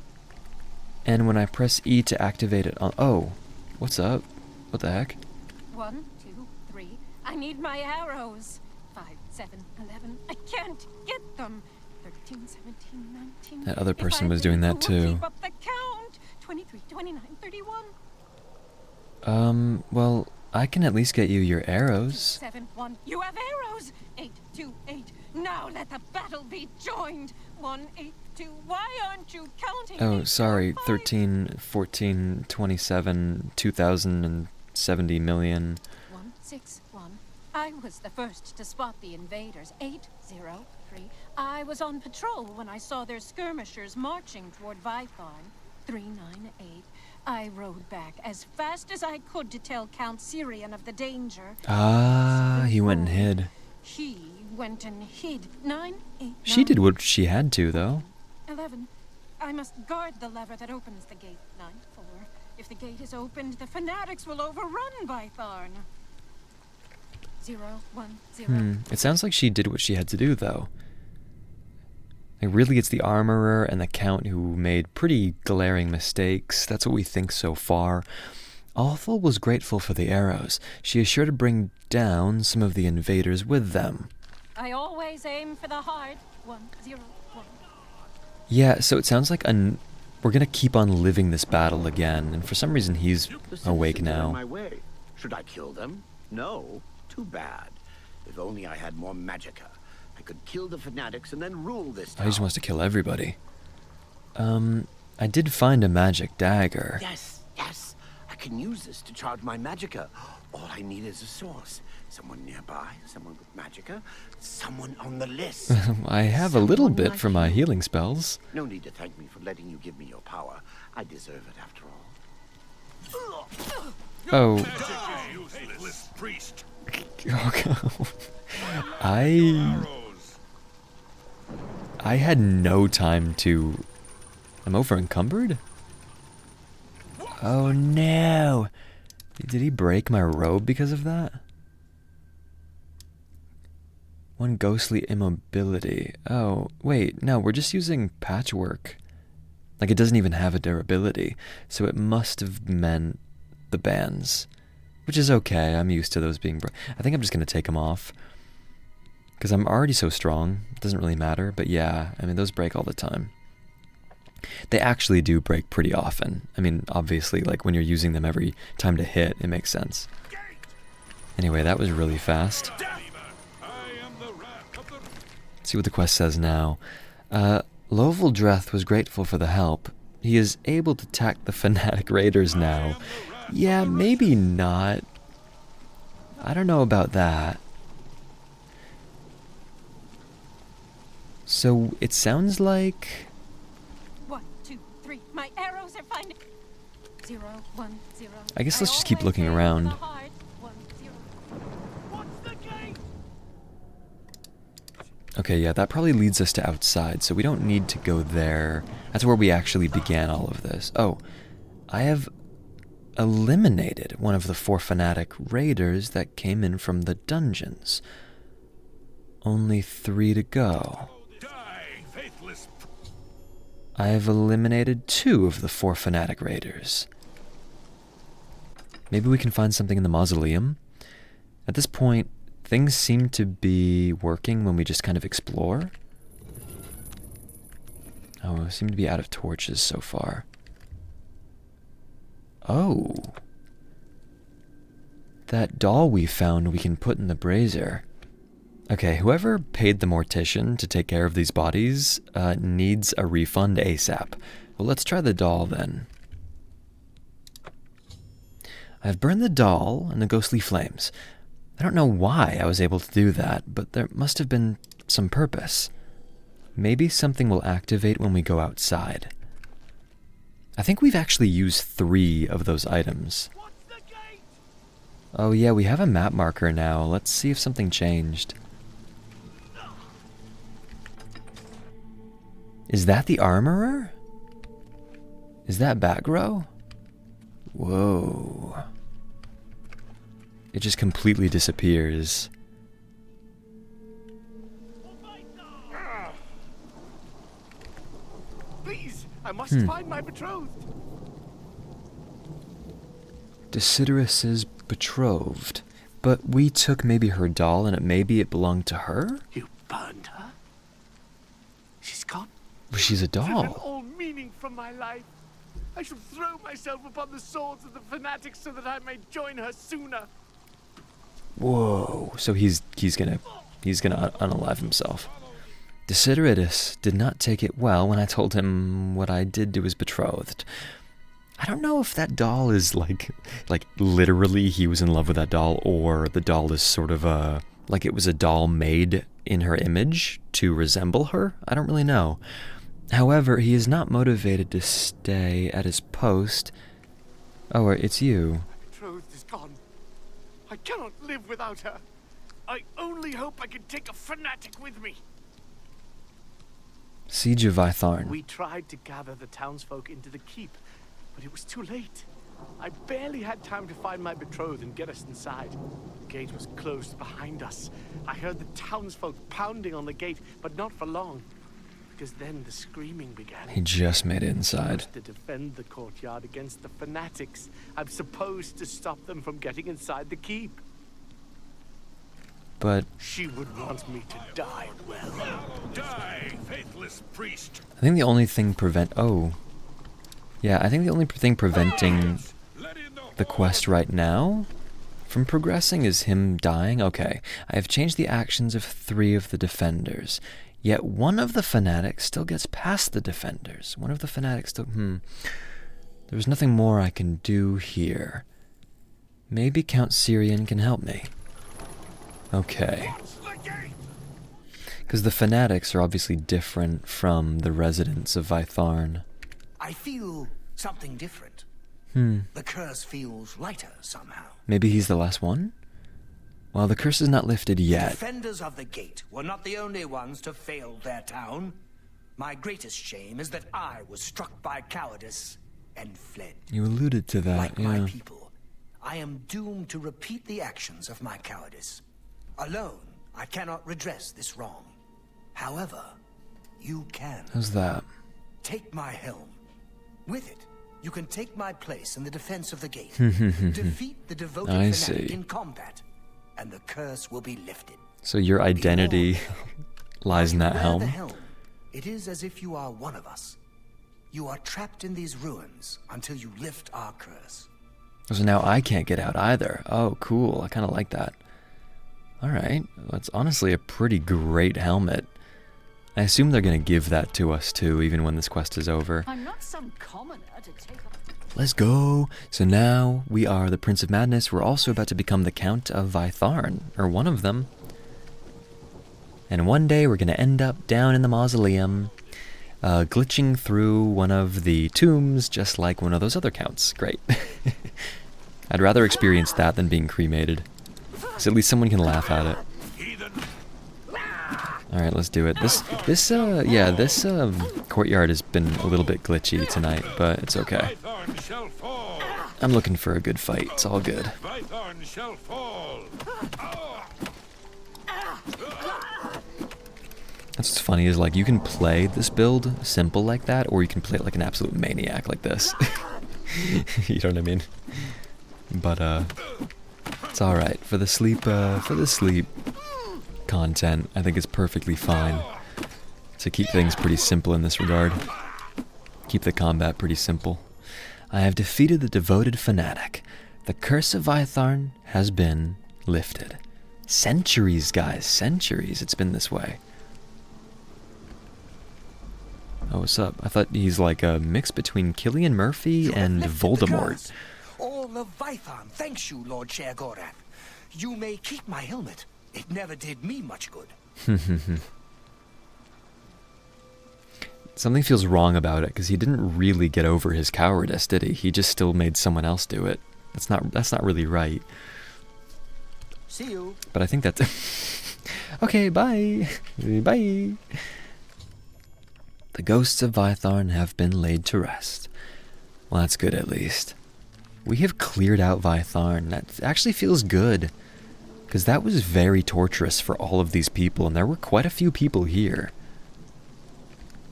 And when I press E to activate it on... Oh, what's up? What the heck? 1, 2, 3. I need my arrows. 5, 7, 11. I can't get them. 13, 17, 19. That other person was doing that too. Keep up the count. 23, 29, 31. Well, I can at least get you your arrows. 7, 1. You have arrows. 8, 2, 8. Now let the battle be joined. 1, 8, 2. Why aren't you counting? Oh, 8, sorry. 4, 5. 13, 14, 27, 2070 million. 1, 6, 1. I was the first to spot the invaders. 8, 0, 3. I was on patrol when I saw their skirmishers marching toward Vitharn. 3, 9, 8. I rode back as fast as I could to tell Count Syrian of the danger. Ah, he went and hid. He went and hid. 9, 8, She 9, did what she had to, though. 11. I must guard the lever that opens the gate. 9, 4. If the gate is opened, the fanatics will overrun Vitharn. 0, 1, 0. It sounds like she did what she had to do, though. Like, really, it's the armorer and the Count who made pretty glaring mistakes. That's what we think so far. Althal was grateful for the arrows. She is sure to bring down some of the invaders with them. I always aim for the heart. 1, 0, 1. Yeah, so it sounds like we're gonna keep on living this battle again, and for some reason he's awake now. My way. Should I kill them? No. Too bad. If only I had more magicka. I could kill the fanatics and then rule this town. He just wants to kill everybody. I did find a magic dagger. Yes, yes. I can use this to charge my magicka. All I need is a source. Someone nearby, someone with magicka, someone on the list. I have a little bit for my healing spells. No need to thank me for letting you give me your power. I deserve it after all. Oh. Useless priest. I had no time to... I'm over encumbered? Oh no! Did he break my robe because of that? One ghostly immobility. Oh, wait, no, we're just using patchwork. Like, it doesn't even have a durability, so it must have meant the bands. Which is okay, I'm used to those being I think I'm just gonna take them off. Because I'm already so strong, it doesn't really matter, but yeah, I mean, those break all the time. They actually do break pretty often. I mean, obviously, like, when you're using them every time to hit, it makes sense. Anyway, that was really fast. Let's see what the quest says now. Loveldreth was grateful for the help. He is able to attack the fanatic raiders now. Yeah, maybe not. I don't know about that. So, it sounds like... 1, 2, 3. My arrows are finding 0, 1, 0. I guess let's just keep looking around. 1, 0. What's the gate? Okay, yeah, that probably leads us to outside, so we don't need to go there. That's where we actually began all of this. Oh, I have eliminated one of the 4 fanatic raiders that came in from the dungeons. Only 3 to go. I have eliminated 2 of the 4 fanatic raiders. Maybe we can find something in the mausoleum. At this point, things seem to be working when we just kind of explore. Oh, we seem to be out of torches so far. Oh. That doll we found we can put in the brazier. Okay, whoever paid the mortician to take care of these bodies needs a refund ASAP. Well, let's try the doll then. I've burned the doll in the ghostly flames. I don't know why I was able to do that, but there must have been some purpose. Maybe something will activate when we go outside. I think we've actually used 3 of those items. Oh yeah, we have a map marker now. Let's see if something changed. Is that the armorer? Is that Bagrow? Whoa. It just completely disappears. Please, I must find my betrothed. Desidera's betrothed. But we took maybe her doll and maybe it belonged to her? You burned her? She's gone? She's a doll. Driven all meaning from my life. I shall throw myself upon the swords of the fanatics so that I may join her sooner. Whoa. So he's gonna unalive himself. Desideratus did not take it well when I told him what I did to his betrothed. I don't know if that doll is like literally he was in love with that doll, or the doll is sort of like it was a doll made in her image to resemble her. I don't really know. However, he is not motivated to stay at his post. Oh, it's you. My betrothed is gone. I cannot live without her. I only hope I can take a fanatic with me. Siege of Vitharn. We tried to gather the townsfolk into the keep, but it was too late. I barely had time to find my betrothed and get us inside. The gate was closed behind us. I heard the townsfolk pounding on the gate, but not for long, because then the screaming began. He just made it inside. To defend the courtyard against the fanatics, I'm supposed to stop them from getting inside the keep. but She would want me to die well. Die, faithless priest. I think the only thing I think the only thing preventing the quest right now from progressing is him dying. Okay, I have changed the actions of 3 of the defenders, yet one of the fanatics still gets past the defenders. One of the fanatics still... There's nothing more I can do here. Maybe Count Syrian can help me. Okay. Because the fanatics are obviously different from the residents of Vitharn. I feel something different. The curse feels lighter somehow. Maybe he's the last one? Well, the curse is not lifted yet. Defenders of the gate were not the only ones to fail their town. My greatest shame is that I was struck by cowardice and fled. You alluded to that, Like yeah. my people, I am doomed to repeat the actions of my cowardice. Alone, I cannot redress this wrong. However, you can. How's that? Take my helm. With it, you can take my place in the defense of the gate. Defeat the devoted I fanatic see. in combat, and the curse will be lifted. So your identity lies in that Wear helm? the helm. It is as if you are one of us. You are trapped in these ruins until you lift our curse. So now I can't get out either. Oh, cool. I kind of like that. Alright. That's honestly a pretty great helmet. I assume they're going to give that to us too, even when this quest is over. I'm not some commoner to take up... Let's go! So now we are the Prince of Madness. We're also about to become the Count of Vitharn, or one of them. And one day we're going to end up down in the mausoleum, glitching through one of the tombs, just like one of those other counts. Great. I'd rather experience that than being cremated. So at least someone can laugh at it. Alright, let's do it. This courtyard has been a little bit glitchy tonight, but it's okay. I'm looking for a good fight. It's all good. Vitharn shall fall. That's what's funny is, like, you can play this build simple like that, or you can play it like an absolute maniac like this. You know what I mean? But, it's alright. For the sleep content, I think it's perfectly fine to keep things pretty simple in this regard. Keep the combat pretty simple. I have defeated the devoted fanatic. The curse of Vitharn has been lifted. Centuries, guys, centuries it's been this way. Oh, what's up? I thought he's like a mix between Cillian Murphy and Voldemort. All of Vitharn thanks you, Lord Shergorath. You may keep my helmet. It never did me much good. Something feels wrong about it, because he didn't really get over his cowardice, did he? He just still made someone else do it. That's not really right. See you. But I think that's... Okay, bye! Bye! The ghosts of Vitharn have been laid to rest. Well, that's good at least. We have cleared out Vitharn. That actually feels good. Because that was very torturous for all of these people, and there were quite a few people here.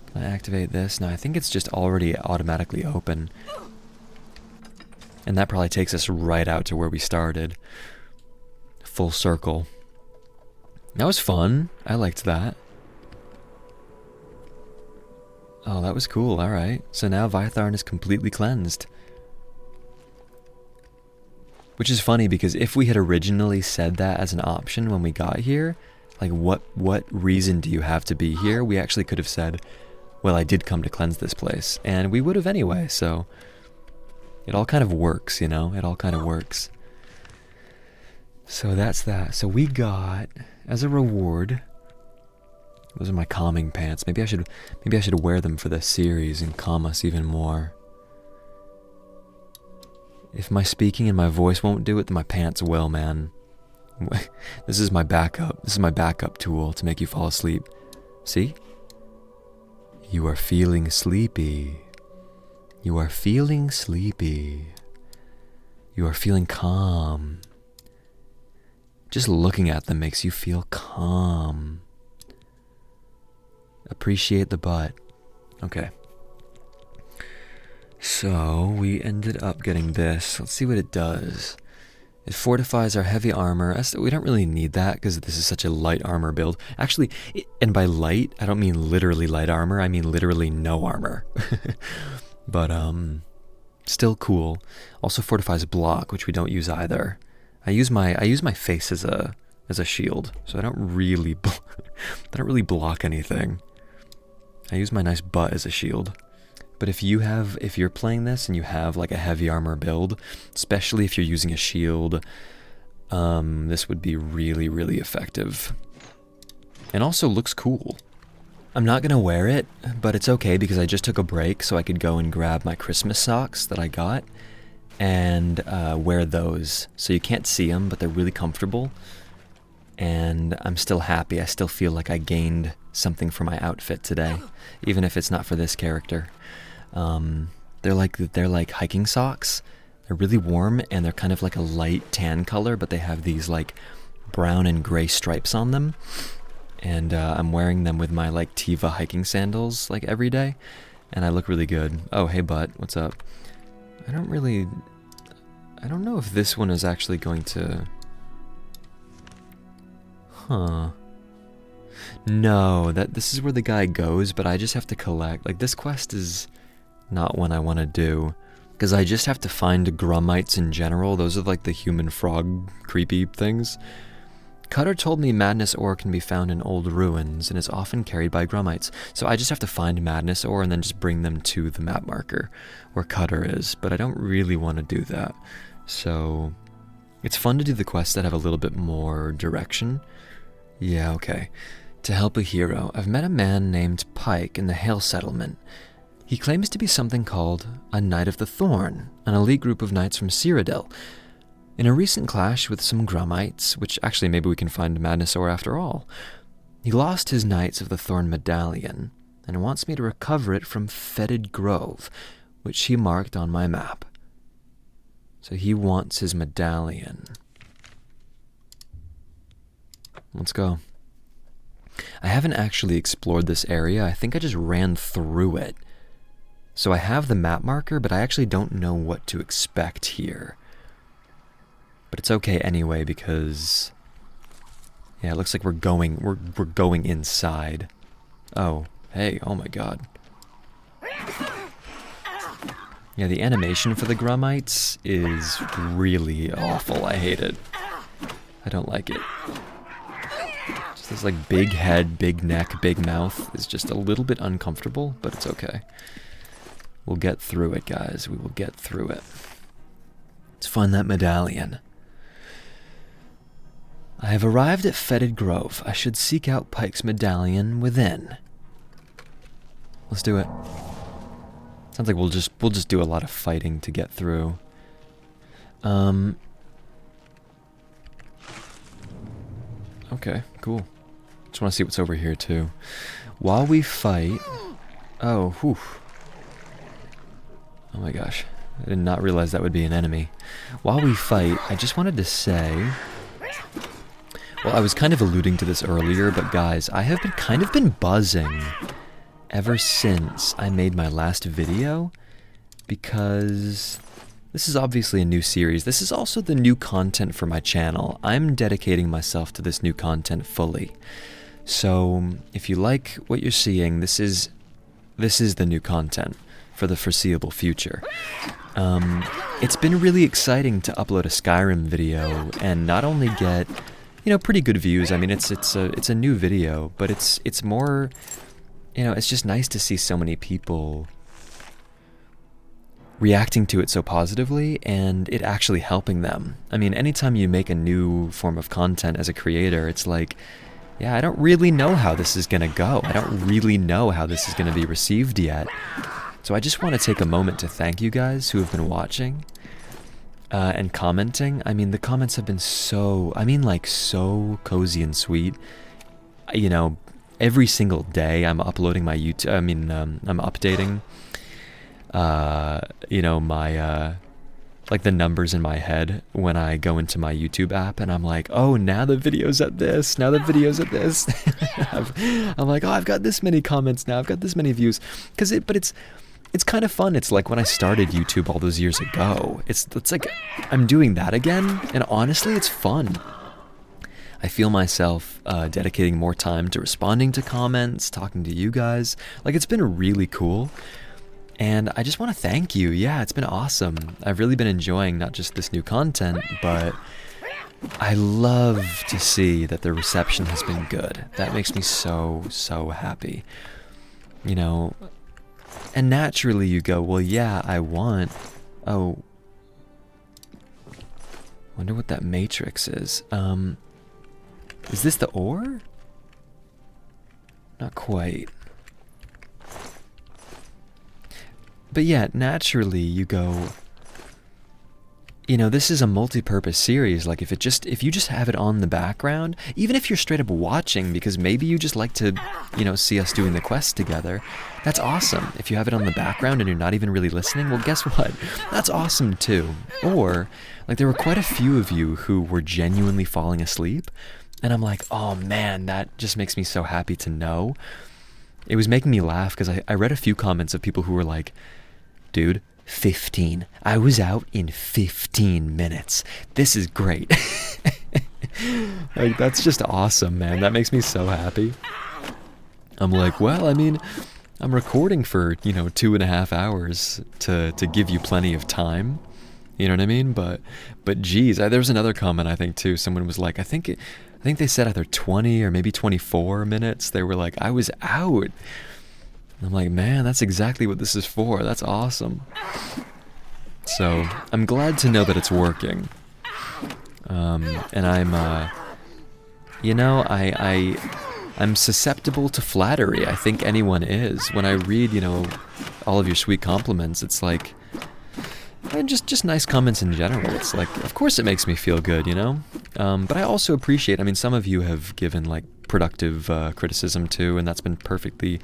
Can I activate this? No, I think it's just already automatically open. And that probably takes us right out to where we started. Full circle. That was fun. I liked that. Oh, that was cool. Alright. So now Vitharn is completely cleansed. Which is funny, because if we had originally said that as an option when we got here, like what reason do you have to be here? We actually could have said, well, I did come to cleanse this place. And we would have anyway, so it all kind of works, you know? It all kind of works. So that's that. So we got, as a reward, those are my calming pants. Maybe I should wear them for this series and calm us even more. If my speaking and my voice won't do it, then my pants will, man. This is my backup. This is my backup tool to make you fall asleep. See? You are feeling sleepy. You are feeling sleepy. You are feeling calm. Just looking at them makes you feel calm. Appreciate the butt. Okay. So, we ended up getting this. Let's see what it does. It fortifies our heavy armor. We don't really need that because this is such a light armor build. Actually, and by light, I don't mean literally light armor. I mean literally no armor. But still cool. Also fortifies block, which we don't use either. I use my face as a shield, so I don't really block anything. I use my nice butt as a shield. But if you're playing this and you have like a heavy armor build, especially if you're using a shield, this would be really, really effective. And also looks cool. I'm not gonna wear it, but it's okay because I just took a break so I could go and grab my Christmas socks that I got and wear those. So you can't see them, but they're really comfortable. And I'm still happy. I still feel like I gained something for my outfit today, even if it's not for this character. They're like hiking socks. They're really warm and they're kind of like a light tan color, but they have these like brown and gray stripes on them. And I'm wearing them with my like Tiva hiking sandals like every day, and I look really good. Oh, hey butt, what's up? I don't know if this one is actually going to... Huh. No, this is where the guy goes, but I just have to collect. Like, this quest is not one I want to do, because I just have to find grummites in general. Those are like the human frog creepy things. Cutter told me madness ore can be found in old ruins and is often carried by grummites. So I just have to find madness ore and then just bring them to the map marker where Cutter is, but I don't really want to do that. So it's fun to do the quests that have a little bit more direction. Yeah, okay. To help a hero, I've met a man named Pike in the Hale Settlement. He claims to be something called a Knight of the Thorn, an elite group of knights from Cyrodiil. In a recent clash with some grummites, which actually maybe we can find madness ore after all, he lost his Knights of the Thorn medallion and wants me to recover it from Fetid Grove, which he marked on my map. So he wants his medallion. Let's go. I haven't actually explored this area. I think I just ran through it. So I have the map marker, but I actually don't know what to expect here. But it's okay anyway because yeah, it looks like we're going inside. Oh, hey, oh my god. Yeah, the animation for the grummites is really awful. I hate it. I don't like it. Just this like big head, big neck, big mouth is just a little bit uncomfortable, but it's okay. We'll get through it, guys. We will get through it. Let's find that medallion. I have arrived at Fetid Grove. I should seek out Pike's medallion within. Let's do it. Sounds like we'll just do a lot of fighting to get through. Okay, cool. Just want to see what's over here too. While we fight... Oh, whew. Oh my gosh. I did not realize that would be an enemy. While we fight, I just wanted to say... Well, I was kind of alluding to this earlier, but guys, I have kind of been buzzing ever since I made my last video, because this is obviously a new series. This is also the new content for my channel. I'm dedicating myself to this new content fully. So, if you like what you're seeing, this is the new content for the foreseeable future. It's been really exciting to upload a Skyrim video and not only get, you know, pretty good views. I mean, it's a new video, but it's more, you know, it's just nice to see so many people reacting to it so positively and it actually helping them. I mean, anytime you make a new form of content as a creator, it's like, yeah, I don't really know how this is gonna go. I don't really know how this is gonna be received yet. So I just want to take a moment to thank you guys who have been watching and commenting. I mean, the comments have been so cozy and sweet. You know, every single day I'm uploading my YouTube, I'm updating, you know, my, like the numbers in my head when I go into my YouTube app and I'm like, oh, now the video's at this, now the video's at this. I'm like, oh, I've got this many comments now, I've got this many views. But it's kind of fun. It's like when I started YouTube all those years ago. It's like I'm doing that again, and honestly, it's fun. I feel myself dedicating more time to responding to comments, talking to you guys. Like, it's been really cool. And I just want to thank you. Yeah, it's been awesome. I've really been enjoying not just this new content, but I love to see that the reception has been good. That makes me so, so happy. You know, and naturally you go, well, yeah, I want... Oh. Wonder what that matrix is. Is this the ore? Not quite. But yeah, naturally you go, you know, this is a multi-purpose series. Like if you just have it on the background, even if you're straight up watching because maybe you just like to, you know, see us doing the quest together, that's awesome. If you have it on the background and you're not even really listening, well, guess what? That's awesome too. Or, like, there were quite a few of you who were genuinely falling asleep, and I'm like, oh man, that just makes me so happy to know. It was making me laugh because I read a few comments of people who were like, dude, 15. I was out in 15 minutes. This is great. Like, that's just awesome, man. That makes me so happy. I'm like, well, I mean, I'm recording for, you know, 2.5 hours to give you plenty of time. You know what I mean? But geez, there was another comment, I think, too. Someone was like, I think they said either 20 or maybe 24 minutes. They were like, I was out. I'm like, man, that's exactly what this is for. That's awesome. So I'm glad to know that it's working. And I'm, you know, I'm susceptible to flattery. I think anyone is. When I read, you know, all of your sweet compliments, it's like, and just nice comments in general. It's like, of course it makes me feel good, you know? But I also appreciate, I mean, some of you have given, like, productive criticism too, and that's been perfectly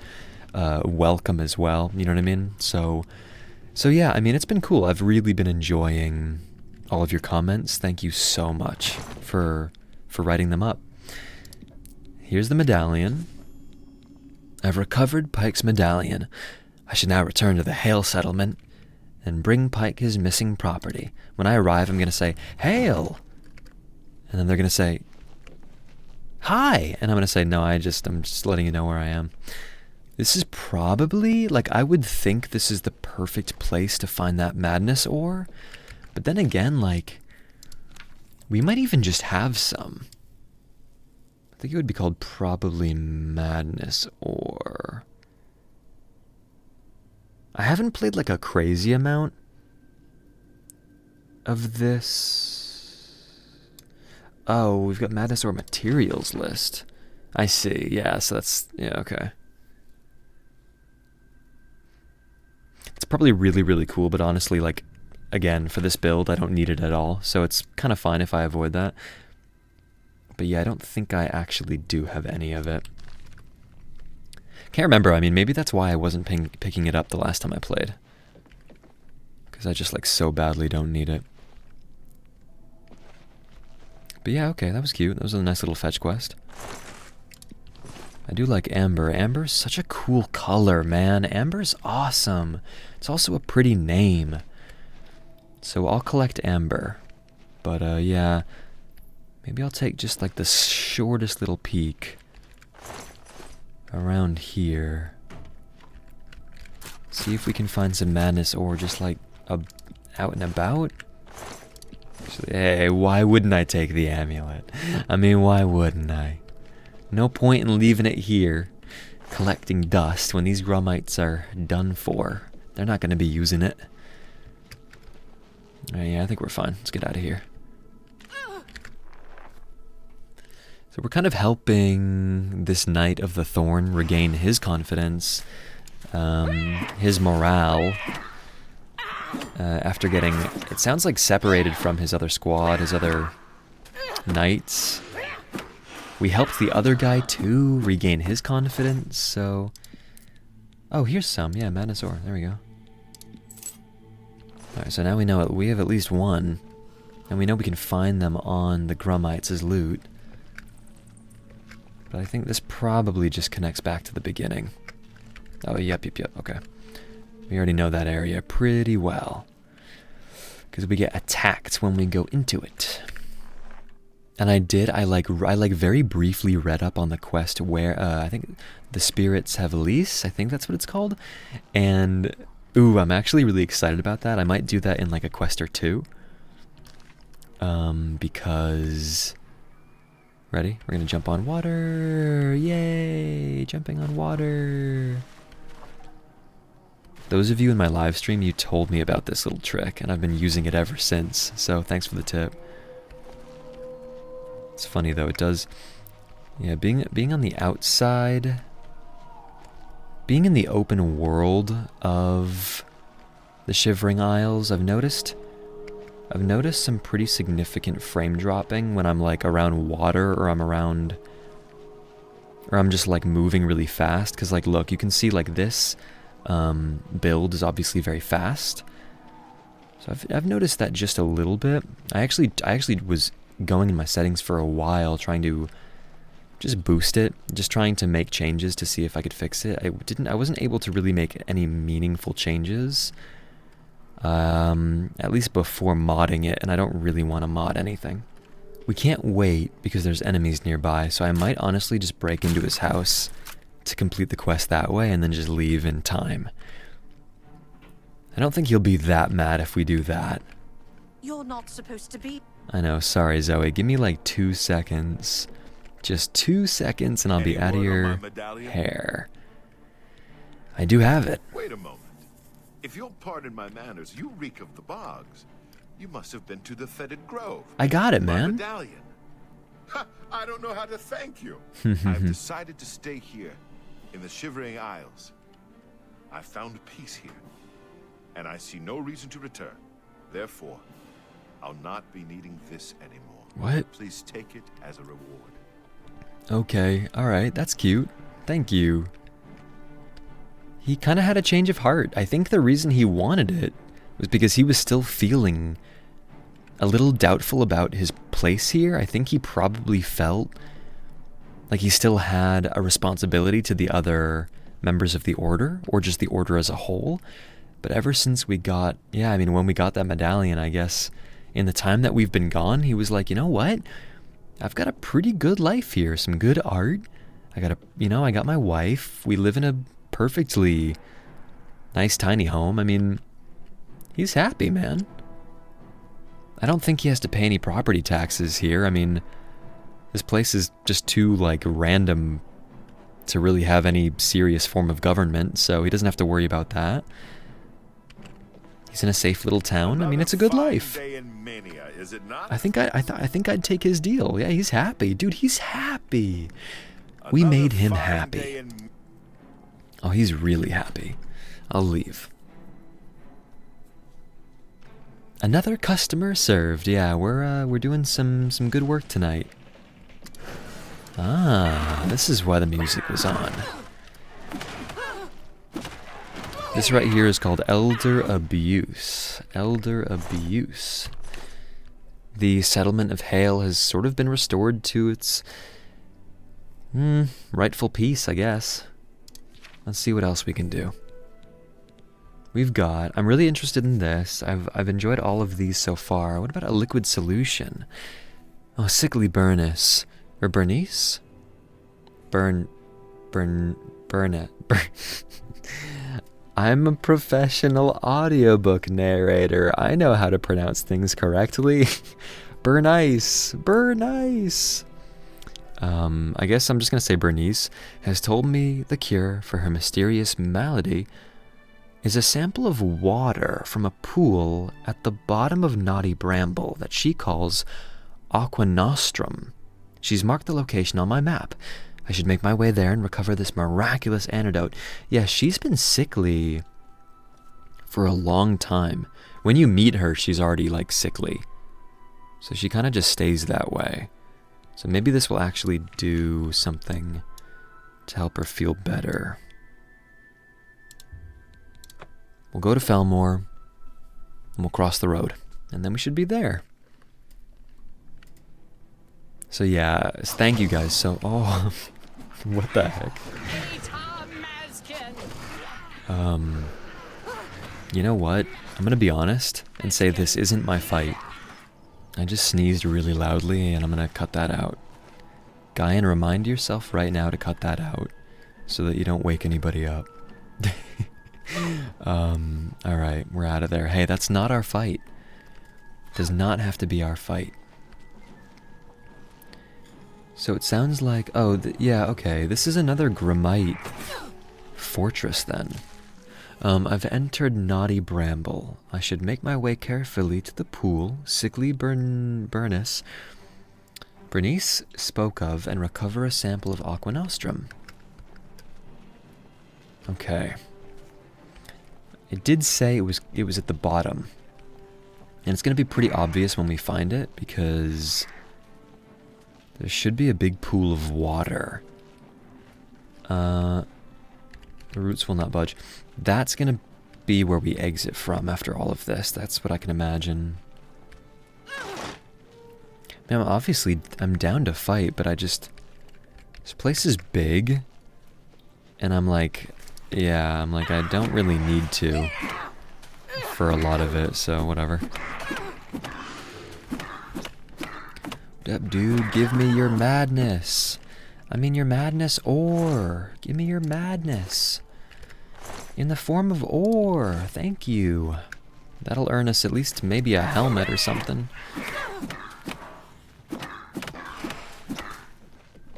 welcome as well, you know what I mean? So yeah, I mean, it's been cool. I've really been enjoying all of your comments. Thank you so much for writing them up. Here's the medallion. I've recovered Pike's medallion. I should now return to the Hale settlement and bring Pike his missing property. When I arrive, I'm going to say, Hale! And then they're going to say, hi! And I'm going to say, no, I'm just letting you know where I am. This is probably, like, I would think this is the perfect place to find that madness ore. But then again, like, we might even just have some. I think it would be called probably madness ore. I haven't played, like, a crazy amount of this. Oh, we've got madness ore materials list. I see, yeah, so that's, yeah, okay. It's probably really, really cool, but honestly, like, again, for this build, I don't need it at all, so it's kind of fine if I avoid that. But yeah, I don't think I actually do have any of it. Can't remember, I mean, maybe that's why I wasn't picking it up the last time I played. Because I just, like, so badly don't need it. But yeah, okay, that was cute. That was a nice little fetch quest. I do like amber. Amber's such a cool color, man. Amber's awesome. It's also a pretty name. So I'll collect amber. But, yeah. Maybe I'll take just, like, the shortest little peek around here. See if we can find some madness ore just, like, out and about. Actually, hey, why wouldn't I take the amulet? I mean, why wouldn't I? No point in leaving it here, collecting dust, when these grummites are done for. They're not going to be using it. Alright, yeah, I think we're fine. Let's get out of here. So we're kind of helping this Knight of the Thorn regain his confidence, his morale, after getting, it sounds like, separated from his other squad, his other knights. We helped the other guy too regain his confidence, so... Oh, here's some, yeah, madness ore, there we go. Alright, so now we know we have at least one, and we know we can find them on the grummites as loot. But I think this probably just connects back to the beginning. Oh, yep, okay. We already know that area pretty well, because we get attacked when we go into it. And I very briefly read up on the quest where, I think the spirits have lease, I think that's what it's called. And, ooh, I'm actually really excited about that. I might do that in like a quest or two. Because, ready? We're gonna jump on water, yay, jumping on water. Those of you in my live stream, you told me about this little trick, and I've been using it ever since, so thanks for the tip. It's funny though, it does, yeah, being on the outside, being in the open world of the Shivering Isles, I've noticed some pretty significant frame dropping when I'm like around water, or I'm just like moving really fast, because like look, you can see like this build is obviously very fast. So I've noticed that just a little bit. I actually was going in my settings for a while trying to just boost it, just trying to make changes to see if I could fix it. I wasn't able to really make any meaningful changes, at least before modding it, and I don't really want to mod anything. We can't wait because there's enemies nearby, so I might honestly just break into his house to complete the quest that way and then just leave in time. I don't think he'll be that mad if we do that. You're not supposed to be. I know, sorry Zoe, give me like 2 seconds. Just 2 seconds and I'll be out of your hair. I do have it. Wait a moment. If you'll pardon my manners, you reek of the bogs. You must have been to the Fetid Grove. I got it, My man. medallion. Ha, I don't know how to thank you. I've decided to stay here in the Shivering Isles. I found peace here, and I see no reason to return. Therefore, I'll not be needing this anymore. What? Please take it as a reward. Okay, alright, that's cute. Thank you. He kind of had a change of heart. I think the reason he wanted it was because he was still feeling a little doubtful about his place here. I think he probably felt like he still had a responsibility to the other members of the Order, or just the Order as a whole. But ever since we got, when we got that medallion, I guess, in the time that we've been gone, he was like, you know what? I've got a pretty good life here, some good art. I got my wife. We live in a perfectly nice tiny home. I mean, he's happy, man. I don't think he has to pay any property taxes here. I mean, this place is just too, like, random to really have any serious form of government, so he doesn't have to worry about that. He's in a safe little town. I mean, it's a good life. I think I'd take his deal. Yeah, he's happy. Dude, he's happy. We made him happy. Oh, he's really happy. I'll leave. Another customer served. Yeah, we're doing some good work tonight. Ah, this is why the music was on. This right here is called Elder Abuse. Elder Abuse. The settlement of Hale has sort of been restored to its rightful peace, I guess. Let's see what else we can do. I'm really interested in this. I've enjoyed all of these so far. What about a liquid solution? Oh, sickly Bernice. Or Bernice? Burn it. I'm a professional audiobook narrator. I know how to pronounce things correctly. Bernice. Bernice. I guess I'm just gonna say Bernice has told me the cure for her mysterious malady is a sample of water from a pool at the bottom of Naughty Bramble that she calls Aqua Nostrum. She's marked the location on my map. I should make my way there and recover this miraculous antidote. Yeah, she's been sickly for a long time. When you meet her, she's already, like, sickly. So she kind of just stays that way. So maybe this will actually do something to help her feel better. We'll go to Felmore, and we'll cross the road, and then we should be there. So yeah, thank you guys so... Oh, what the heck? You know what? I'm gonna be honest and say this isn't my fight. I just sneezed really loudly and I'm gonna cut that out. Guyan, remind yourself right now to cut that out so that you don't wake anybody up. Alright, we're out of there. Hey, that's not our fight. Does not have to be our fight. So it sounds like, oh, yeah, okay, this is another Gramite fortress then. I've entered Naughty Bramble. I should make my way carefully to the pool sickly Bernice spoke of and recover a sample of Aqua Nostrum. Okay. It did say it was at the bottom. And it's going to be pretty obvious when we find it because there should be a big pool of water. The roots will not budge. That's going to be where we exit from after all of this. That's what I can imagine. Now, obviously, I'm down to fight, but this place is big. And I'm like, yeah, I don't really need to for a lot of it, so whatever. What up, dude? Give me your madness. I mean your madness ore. Give me your madness. In the form of ore. Thank you. That'll earn us at least maybe a helmet or something.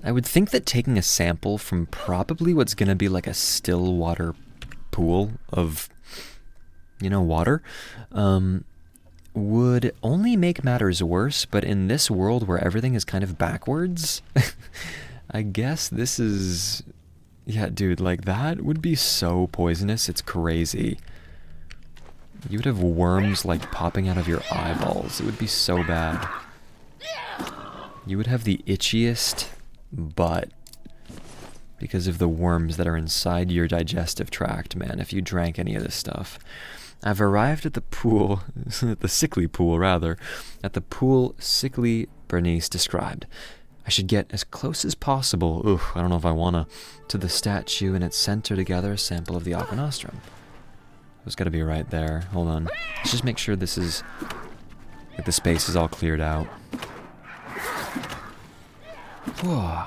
I would think that taking a sample from probably what's going to be like a still water pool of, water, would only make matters worse, but in this world where everything is kind of backwards, I guess this is... Yeah, dude, like that would be so poisonous, it's crazy. You would have worms like popping out of your eyeballs. It would be so bad. You would have the itchiest butt because of the worms that are inside your digestive tract, man, if you drank any of this stuff. I've arrived at the pool, at the sickly pool rather, at the pool sickly Bernice described. I should get as close as possible, I don't know if I wanna, to the statue in its center to gather a sample of the Aqua Nostrum. It's gotta be right there. Hold on. Let's just make sure this is, like the space is all cleared out. Whoa.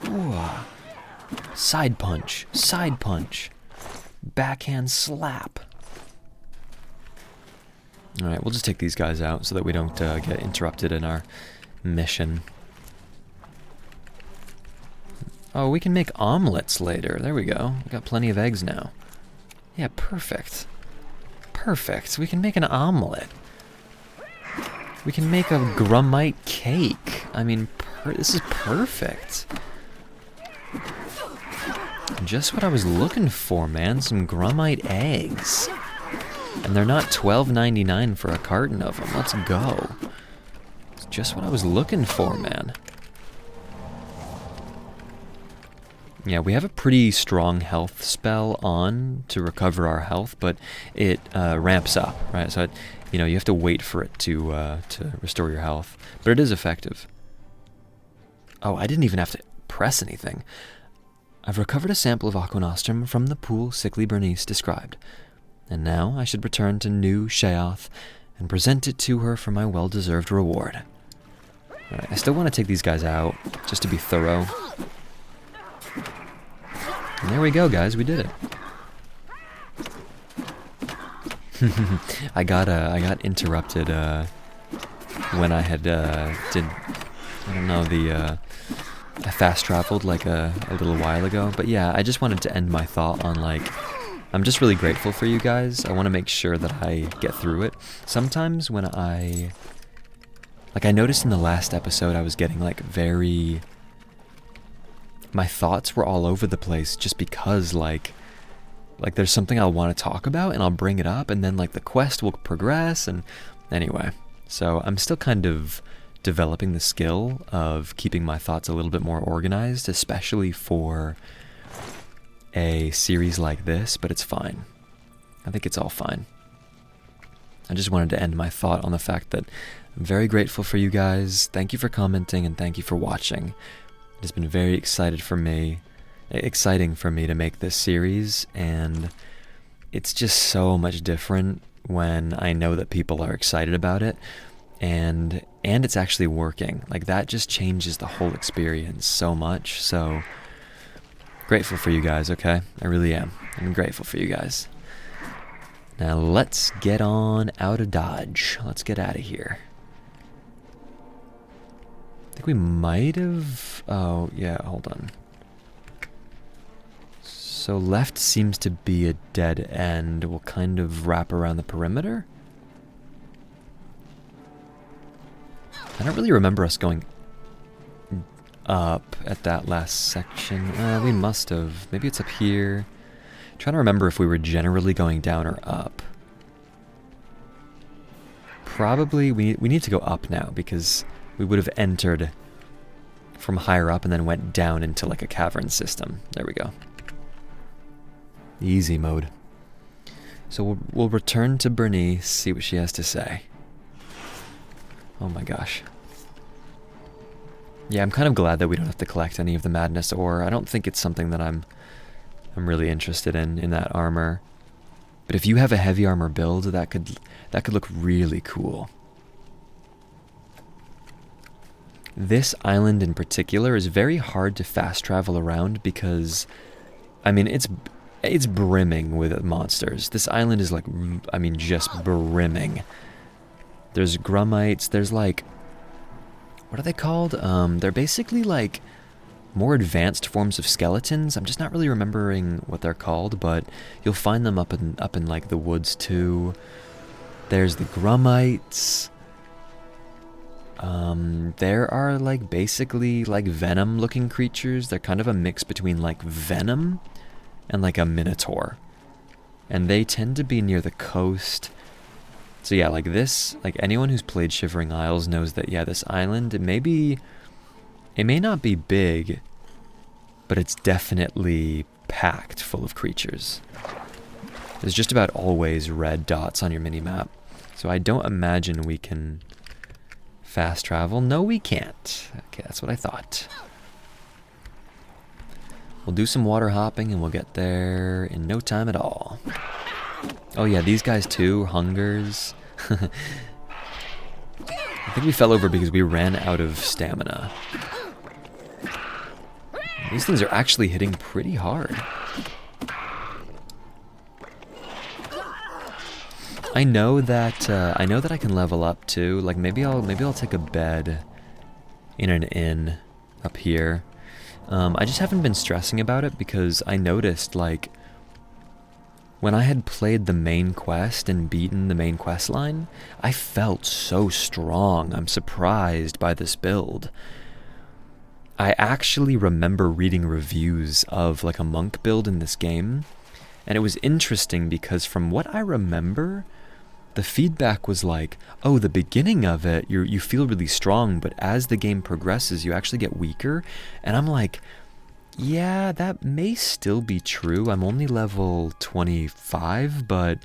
Whoa. Side punch. Side punch. Backhand slap. Alright, we'll just take these guys out so that we don't get interrupted in our mission. Oh, we can make omelets later. There we go. We got plenty of eggs now. Yeah, perfect. Perfect. We can make an omelet. We can make a Gramite cake. I mean, this is perfect. Just what I was looking for, man. Some Gramite eggs. And they're not $12.99 for a carton of them. Let's go. It's just what I was looking for, man. Yeah, we have a pretty strong health spell on to recover our health, but it ramps up, right? So, you have to wait for it to restore your health. But it is effective. Oh, I didn't even have to press anything. I've recovered a sample of Aqua Nostrum from the pool sickly Bernice described. And now I should return to New Sheoth and present it to her for my well-deserved reward. Alright, I still want to take these guys out, just to be thorough. And there we go, guys, we did it. I got interrupted when I had I fast traveled like a little while ago. But yeah, I just wanted to end my thought on I'm just really grateful for you guys. I want to make sure that I get through it. Sometimes when I noticed in the last episode I was getting my thoughts were all over the place just because there's something I'll want to talk about and I'll bring it up and then the quest will progress and anyway. So I'm still kind of developing the skill of keeping my thoughts a little bit more organized, especially for a series like this, but it's fine. I think it's all fine. I just wanted to end my thought on the fact that I'm very grateful for you guys. Thank you for commenting and thank you for watching. It has been very exciting for me to make this series, and it's just so much different when I know that people are excited about it and it's actually working. Like, that just changes the whole experience so much. So grateful for you guys, okay? I really am. I'm grateful for you guys. Now let's get on out of Dodge. Let's get out of here. I think we might have... Oh, yeah, hold on. So left seems to be a dead end. We'll kind of wrap around the perimeter. I don't really remember us going up at that last section. We must have. Maybe it's up here. I'm trying to remember if we were generally going down or up. Probably we need to go up now because we would have entered from higher up and then went down into like a cavern system. There we go. Easy mode. So we'll return to Bernice, see what she has to say. Oh my gosh. Yeah, I'm kind of glad that we don't have to collect any of the madness ore. I don't think it's something that I'm really interested in that armor. But if you have a heavy armor build, that could look really cool. This island in particular is very hard to fast travel around because, I mean, it's brimming with monsters. This island is like, I mean, just brimming. There's grummites, there's like, what are they called? They're basically like more advanced forms of skeletons. I'm just not really remembering what they're called, but you'll find them up in like the woods too. There's the grummites. There are like basically like venom looking creatures. They're kind of a mix between like venom and like a minotaur. And they tend to be near the coast. So yeah, like this, like anyone who's played Shivering Isles knows that, yeah, this island, it may not be big, but it's definitely packed full of creatures. There's just about always red dots on your minimap. So I don't imagine we can fast travel. No, we can't. Okay, that's what I thought. We'll do some water hopping and we'll get there in no time at all. Oh yeah, these guys too, hungers. I think we fell over because we ran out of stamina. These things are actually hitting pretty hard. I know that I can level up too. Like maybe I'll take a bed in an inn up here. I just haven't been stressing about it because I noticed, like, when I had played the main quest and beaten the main quest line, I felt so strong. I'm surprised by this build. I actually remember reading reviews of like a monk build in this game, and it was interesting because from what I remember, the feedback was like, oh, the beginning of it, you feel really strong, but as the game progresses, you actually get weaker. And I'm like, yeah, that may still be true. I'm only level 25, but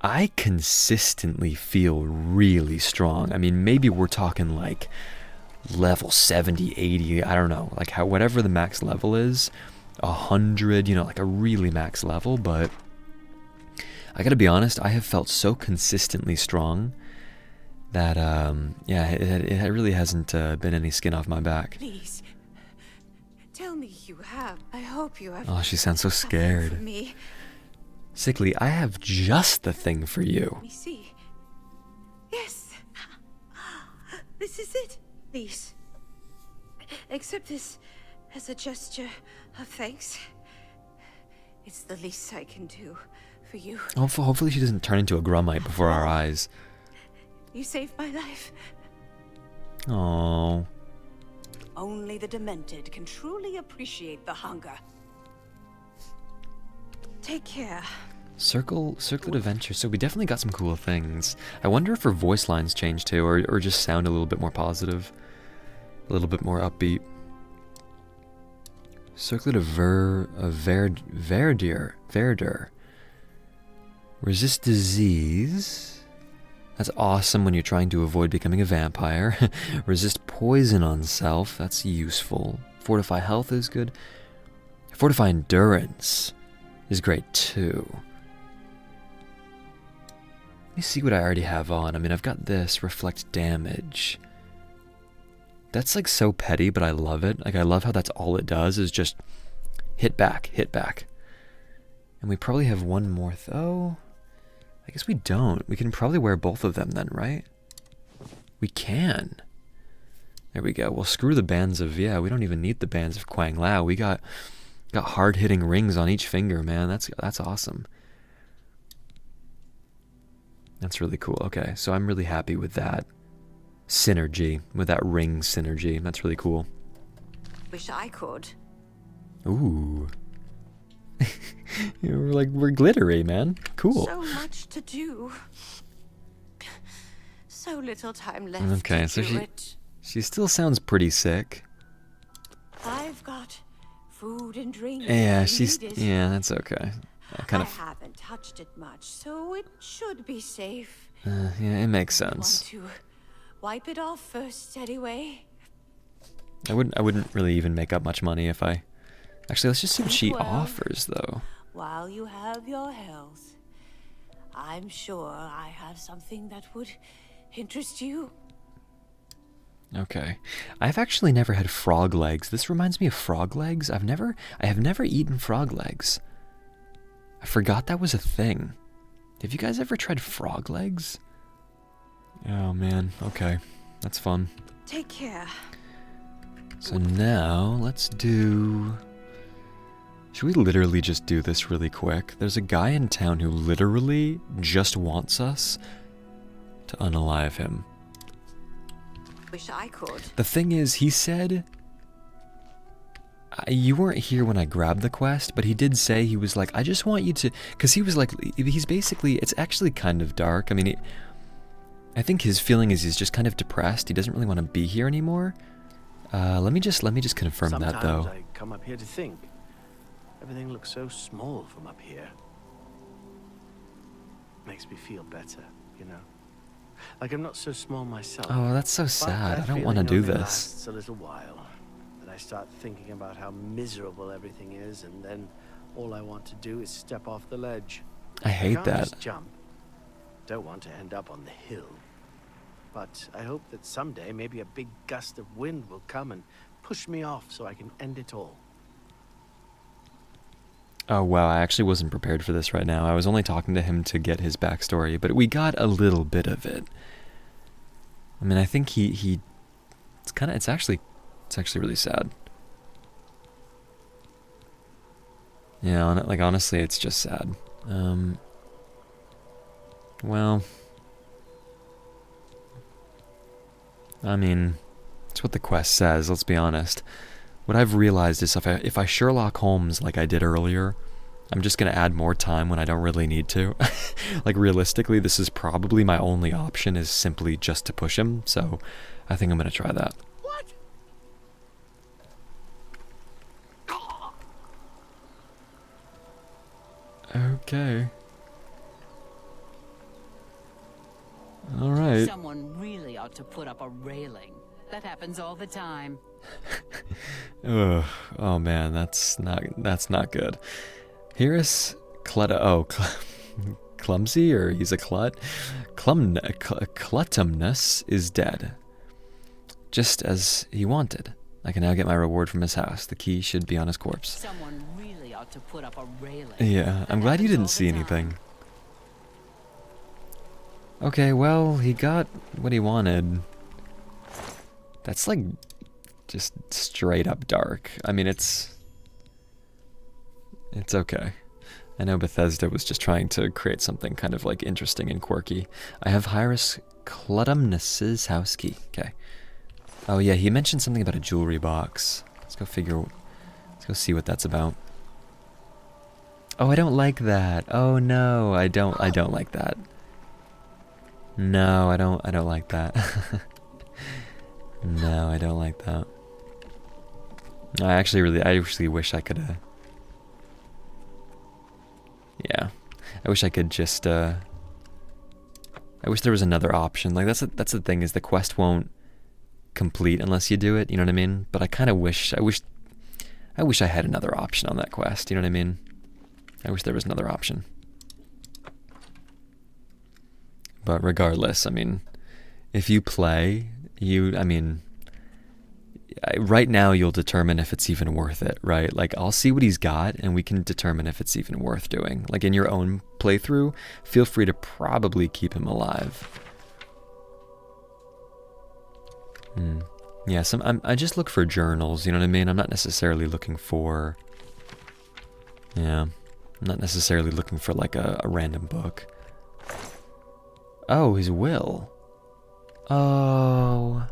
I consistently feel really strong. I mean, maybe we're talking like level 70, 80, I don't know, like whatever the max level is, 100, you know, like a really max level, but I gotta be honest, I have felt so consistently strong that, yeah, it really hasn't been any skin off my back. Please, tell me you have. I hope you have. Oh, she sounds so scared. For me. Sickly, I have just the thing for you. Let me see. Yes. This is it. Please. Accept this as a gesture of thanks. It's the least I can do for you. Hopefully she doesn't turn into a grummite before our eyes. You saved my life. Oh. Only the demented can truly appreciate the hunger. Take care. Circlet adventure. So we definitely got some cool things. I wonder if her voice lines change too, or just sound a little bit more positive, a little bit more upbeat. Circlet of Verdure. Resist disease. That's awesome when you're trying to avoid becoming a vampire. Resist poison on self. That's useful. Fortify health is good. Fortify endurance is great too. Let me see what I already have on. I mean, I've got this, reflect damage. That's like so petty, but I love it. Like, I love how that's all it does is just hit back, hit back. And we probably have one more, though. I guess we don't. We can probably wear both of them then, right? We can. There we go. Well, screw the bands of, yeah, we don't even need the bands of Quang Lao. We got hard-hitting rings on each finger, man. That's awesome. That's really cool. Okay, so I'm really happy with that synergy, with that ring synergy. That's really cool. Wish I could. Ooh. We're glittery, man. Cool. So much to do. So little time left. Okay, so she still sounds pretty sick. I've got food and drink. Yeah, yeah, that's okay. I haven't touched it much, so it should be safe. Yeah, it makes sense. Want to wipe it off first, anyway. I wouldn't really even make up much money if I. Actually, let's just see what she offers, though. While you have your health, I'm sure I have something that would interest you. Okay, I've actually never had frog legs. This reminds me of frog legs. I have never eaten frog legs. I forgot that was a thing. Have you guys ever tried frog legs? Oh man, okay. That's fun. Take care. So now, let's do... Should we literally just do this really quick? There's a guy in town who literally just wants us to unalive him. Wish I could. The thing is, he said... You weren't here when I grabbed the quest, but he did say, he was like, I just want you to... Because he was like, he's basically... It's actually kind of dark. I mean, I think his feeling is he's just kind of depressed. He doesn't really want to be here anymore. Let me just confirm that, though. Sometimes I come up here to think. Everything looks so small from up here. Makes me feel better, you know? Like I'm not so small myself. Oh, that's so sad. I don't want to do this. It's a little while. I start thinking about how miserable everything is, and then all I want to do is step off the ledge. I hate Can't that. Just jump. Don't want to end up on the hill. But I hope that someday maybe a big gust of wind will come and push me off so I can end it all. Oh wow, I actually wasn't prepared for this right now. I was only talking to him to get his backstory, but we got a little bit of it. I mean, I think it's actually really sad. Yeah, like honestly, it's just sad. Well, I mean, it's what the quest says, let's be honest. What I've realized is if I Sherlock Holmes like I did earlier, I'm just going to add more time when I don't really need to. Like realistically, this is probably my only option, is simply just to push him, so I think I'm going to try that. Okay. All right. Someone really ought to put up a railing. That happens all the time. Ugh. Oh man, that's not good. Here's clumsy, or he's a clut. Cluttumnus is dead. Just as he wanted. I can now get my reward from his house. The key should be on his corpse. Someone really ought to put up a railing. Yeah, I'm glad you didn't see anything. Okay, well, he got what he wanted. That's like just straight up dark. I mean, it's okay. I know Bethesda was just trying to create something kind of like interesting and quirky. I have Hyrus Cluttumnus's house key. Okay. Oh yeah, he mentioned something about a jewelry box. Let's go see what that's about. Oh, I don't like that. Oh no, I don't like that. No, I don't like that. No, I don't like that. I actually wish I could yeah. I wish I could just I wish there was another option. Like that's the thing, is the quest won't complete unless you do it, you know what I mean? But I kind of wish I had another option on that quest, you know what I mean? I wish there was another option. But regardless, I mean, if you play, right now you'll determine if it's even worth it, right? Like, I'll see what he's got, and we can determine if it's even worth doing. Like, in your own playthrough, feel free to probably keep him alive. Yeah, I just look for journals, you know what I mean? I'm not necessarily looking for... Yeah, I'm not necessarily looking for, like, a random book. Oh, his will. Oh...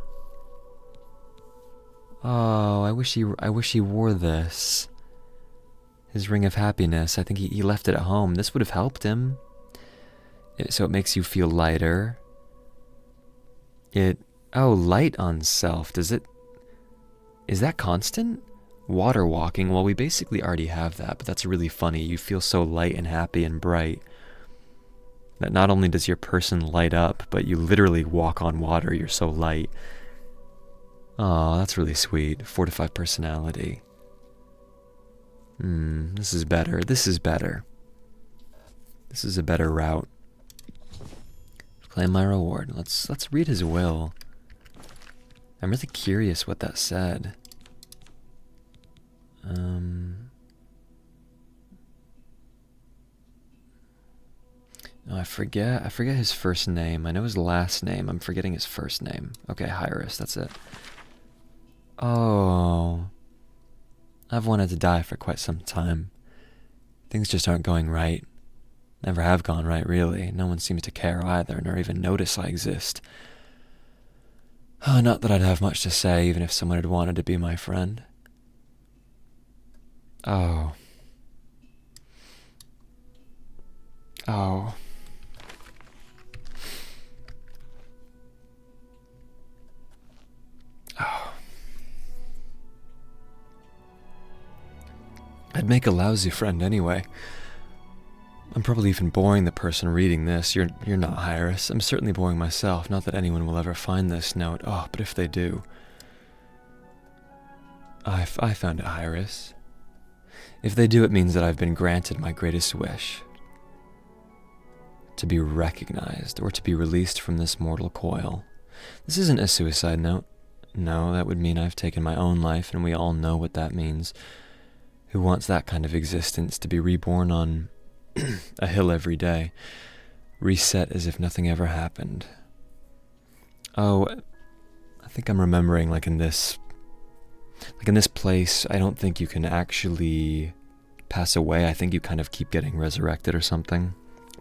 Oh, I wish he wore this. His ring of happiness. I think he left it at home. This would have helped him. So it makes you feel lighter. Oh, light on self. Is that constant? Water walking. Well, we basically already have that, but that's really funny. You feel so light and happy and bright that not only does your person light up, but you literally walk on water. You're so light. Oh, that's really sweet. Fortified personality. This is better. This is better. This is a better route. Claim my reward. Let's read his will. I'm really curious what that said. Oh, I forget his first name. I know his last name. I'm forgetting his first name. Okay, Hyrus, that's it. Oh, I've wanted to die for quite some time. Things just aren't going right. Never have gone right, really. No one seems to care either, nor even notice I exist. Oh, not that I'd have much to say, even if someone had wanted to be my friend. Oh. Oh. Oh. I'd make a lousy friend anyway. I'm probably even boring the person reading this. You're not, Hyrus. I'm certainly boring myself. Not that anyone will ever find this note. Oh, but if they do. I found it, Hyrus. If they do, it means that I've been granted my greatest wish. To be recognized, or to be released from this mortal coil. This isn't a suicide note. No, that would mean I've taken my own life, and we all know what that means. Who wants that kind of existence, to be reborn on a hill every day, reset as if nothing ever happened? Oh, I think I'm remembering, like in this place, I don't think you can actually pass away. I think you kind of keep getting resurrected or something.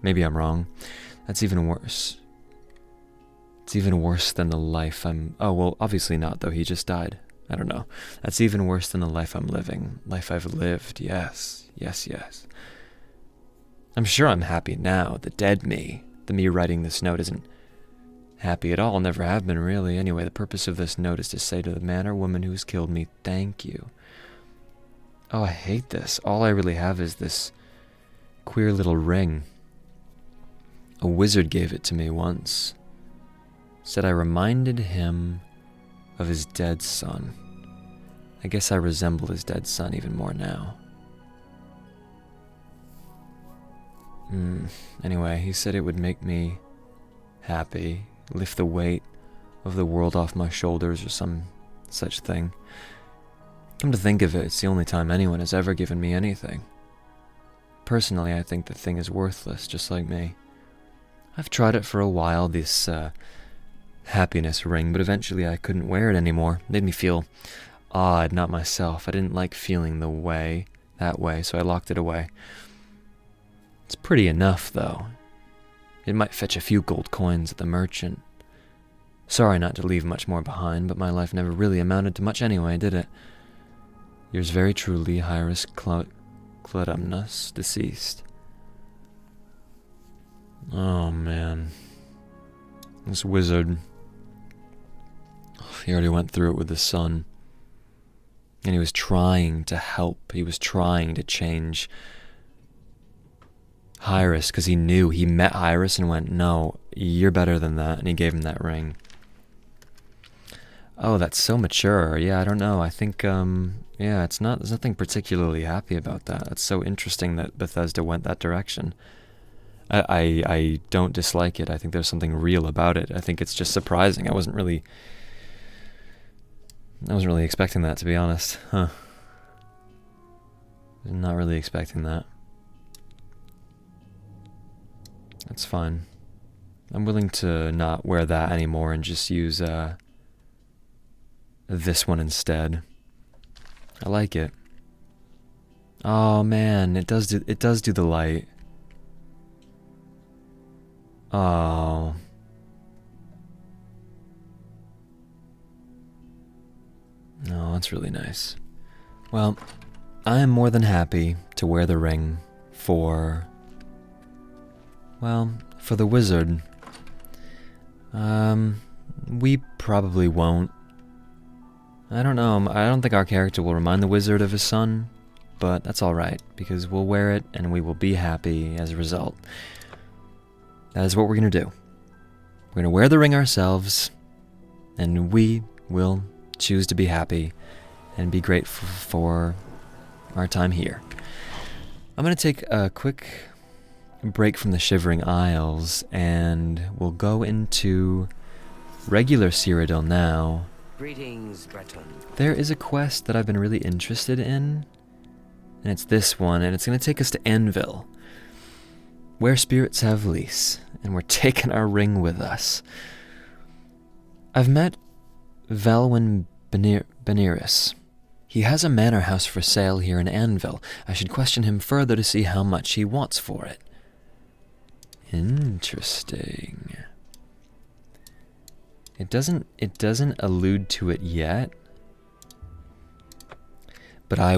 Maybe I'm wrong. That's even worse. It's even worse than the life I'm... Oh, well, obviously not, though. He just died. I don't know. That's even worse than the life I'm living. Life I've lived. Yes. Yes, yes. I'm sure I'm happy now. The dead me. The me writing this note isn't happy at all. Never have been, really. Anyway, the purpose of this note is to say to the manor woman who's killed me, thank you. Oh, I hate this. All I really have is this queer little ring. A wizard gave it to me once. Said I reminded him of his dead son. I guess I resemble his dead son even more now. Anyway, he said it would make me happy, lift the weight of the world off my shoulders or some such thing. Come to think of it, it's the only time anyone has ever given me anything. Personally, I think the thing is worthless, just like me. I've tried it for a while, this happiness ring, but eventually I couldn't wear it anymore. It made me feel odd, not myself. I didn't like feeling that way, so I locked it away. It's pretty enough, though. It might fetch a few gold coins at the merchant. Sorry not to leave much more behind, but my life never really amounted to much anyway, did it? Yours very truly, Hyrus Cladumnus, deceased. Oh, man. This wizard. He already went through it with his son. And he was trying to help. He was trying to change Hyrus, because he knew. He met Hyrus and went, no, you're better than that. And he gave him that ring. Oh, that's so mature. Yeah, I don't know. I think, yeah, there's nothing particularly happy about that. It's so interesting that Bethesda went that direction. I don't dislike it. I think there's something real about it. I think it's just surprising. I wasn't really expecting that, to be honest. Huh. Not really expecting that. That's fine. I'm willing to not wear that anymore and just use this one instead. I like it. Oh man, it does do the light. Oh. No, that's really nice. Well, I am more than happy to wear the ring for, well, for the wizard. We probably won't. I don't know, I don't think our character will remind the wizard of his son, but that's alright, because we'll wear it and we will be happy as a result. That is what we're going to do. We're going to wear the ring ourselves, and we will choose to be happy and be grateful for our time here. I'm going to take a quick break from the Shivering Isles, and we'll go into regular Cyrodiil now. Greetings, Breton. There is a quest that I've been really interested in, and it's this one, and it's going to take us to Anvil, where spirits have lease, and we're taking our ring with us. I've met Valwyn Bernice. He has a manor house for sale here in Anvil. I should question him further to see how much he wants for it. Interesting. It doesn't allude to it yet. But I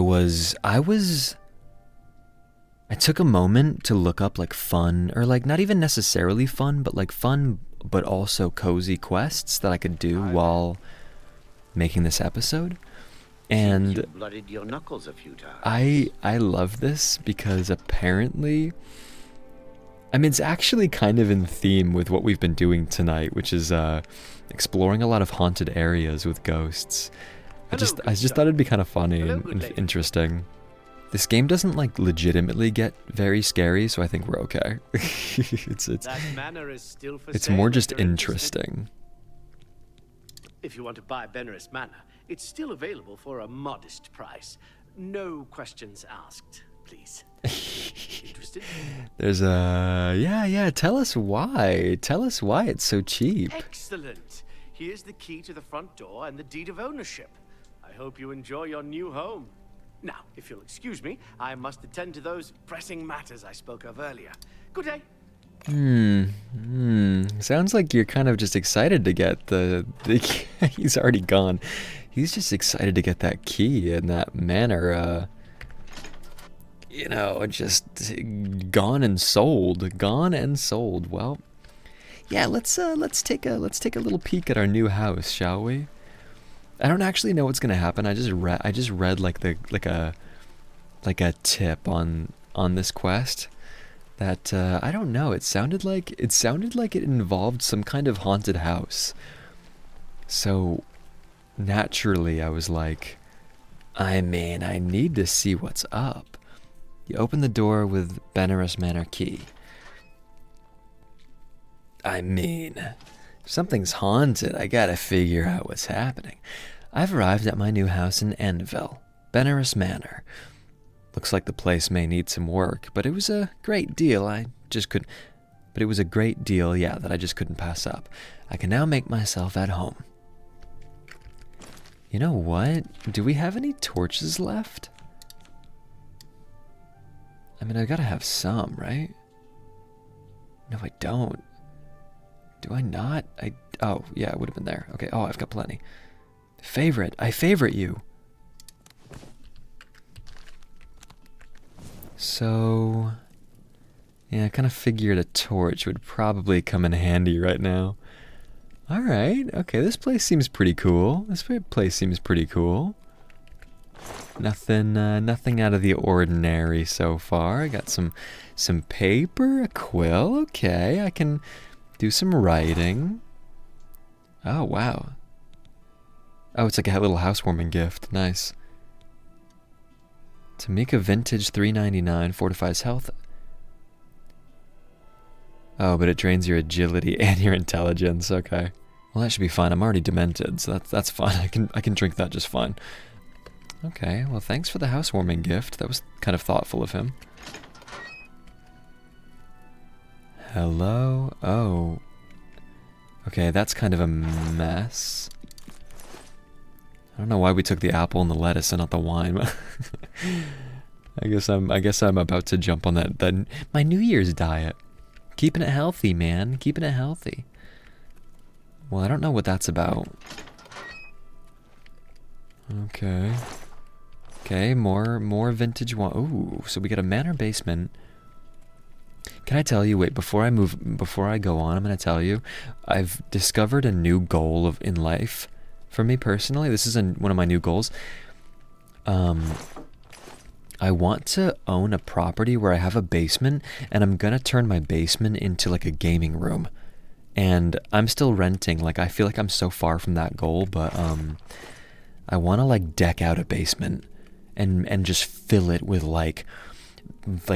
took a moment to look up like fun, or like not even necessarily fun, but like fun but also cozy quests that I could do while making this episode. And you bloodied your knuckles a few times. I love this because apparently, I mean, it's actually kind of in theme with what we've been doing tonight, which is exploring a lot of haunted areas with ghosts. I just thought it'd be kind of funny and interesting. This game doesn't like legitimately get very scary, so I think we're okay. It's more just interesting. If you want to buy Bernice Manor, it's still available for a modest price. No questions asked, please. Interested? There's a... Yeah, tell us why. Tell us why it's so cheap. Excellent. Here's the key to the front door and the deed of ownership. I hope you enjoy your new home. Now, if you'll excuse me, I must attend to those pressing matters I spoke of earlier. Good day. Sounds like you're kind of just excited to get the he's already gone. He's just excited to get that key and that manor, just gone and sold. Well, yeah, let's take a little peek at our new house, shall we? I don't actually know what's gonna happen. I just read like a tip on this quest that I don't know. It sounded like it involved some kind of haunted house. So naturally, I was like, I mean, I need to see what's up. You open the door with Bernice Manor key. I mean, if something's haunted, I gotta figure out what's happening. I've arrived at my new house in Anvil, Bernice Manor. Looks like the place may need some work, but it was a great deal. That I just couldn't pass up. I can now make myself at home. You know what? Do we have any torches left? I mean, I gotta have some, right? No, I don't. Do I not? Oh, yeah, it would have been there. Okay, oh, I've got plenty. Favorite. I favorite you. So, yeah, I kind of figured a torch would probably come in handy right now. Alright, okay, this place seems pretty cool. Nothing out of the ordinary so far. I got some paper, a quill, okay, I can do some writing. Oh, wow. Oh, it's like a little housewarming gift. Nice. Tamika Vintage $3.99 fortifies health. Oh, but it drains your agility and your intelligence. Okay. Well, that should be fine. I'm already demented, so that's fine. I can drink that just fine. Okay, well, thanks for the housewarming gift. That was kind of thoughtful of him. Hello? Oh. Okay, that's kind of a mess. I don't know why we took the apple and the lettuce and not the wine. I guess I'm about to jump on that my New Year's diet. Keeping it healthy, man. Keeping it healthy. Well, I don't know what that's about. Okay. Okay, more vintage wine. Ooh, so we got a manor basement. Can I tell you, wait, before I go on, I'm going to tell you, I've discovered a new goal in life for me personally. This is one of my new goals. I want to own a property where I have a basement, and I'm going to turn my basement into like a gaming room. And I'm still renting. Like, I feel like I'm so far from that goal, but I want to like deck out a basement and just fill it with like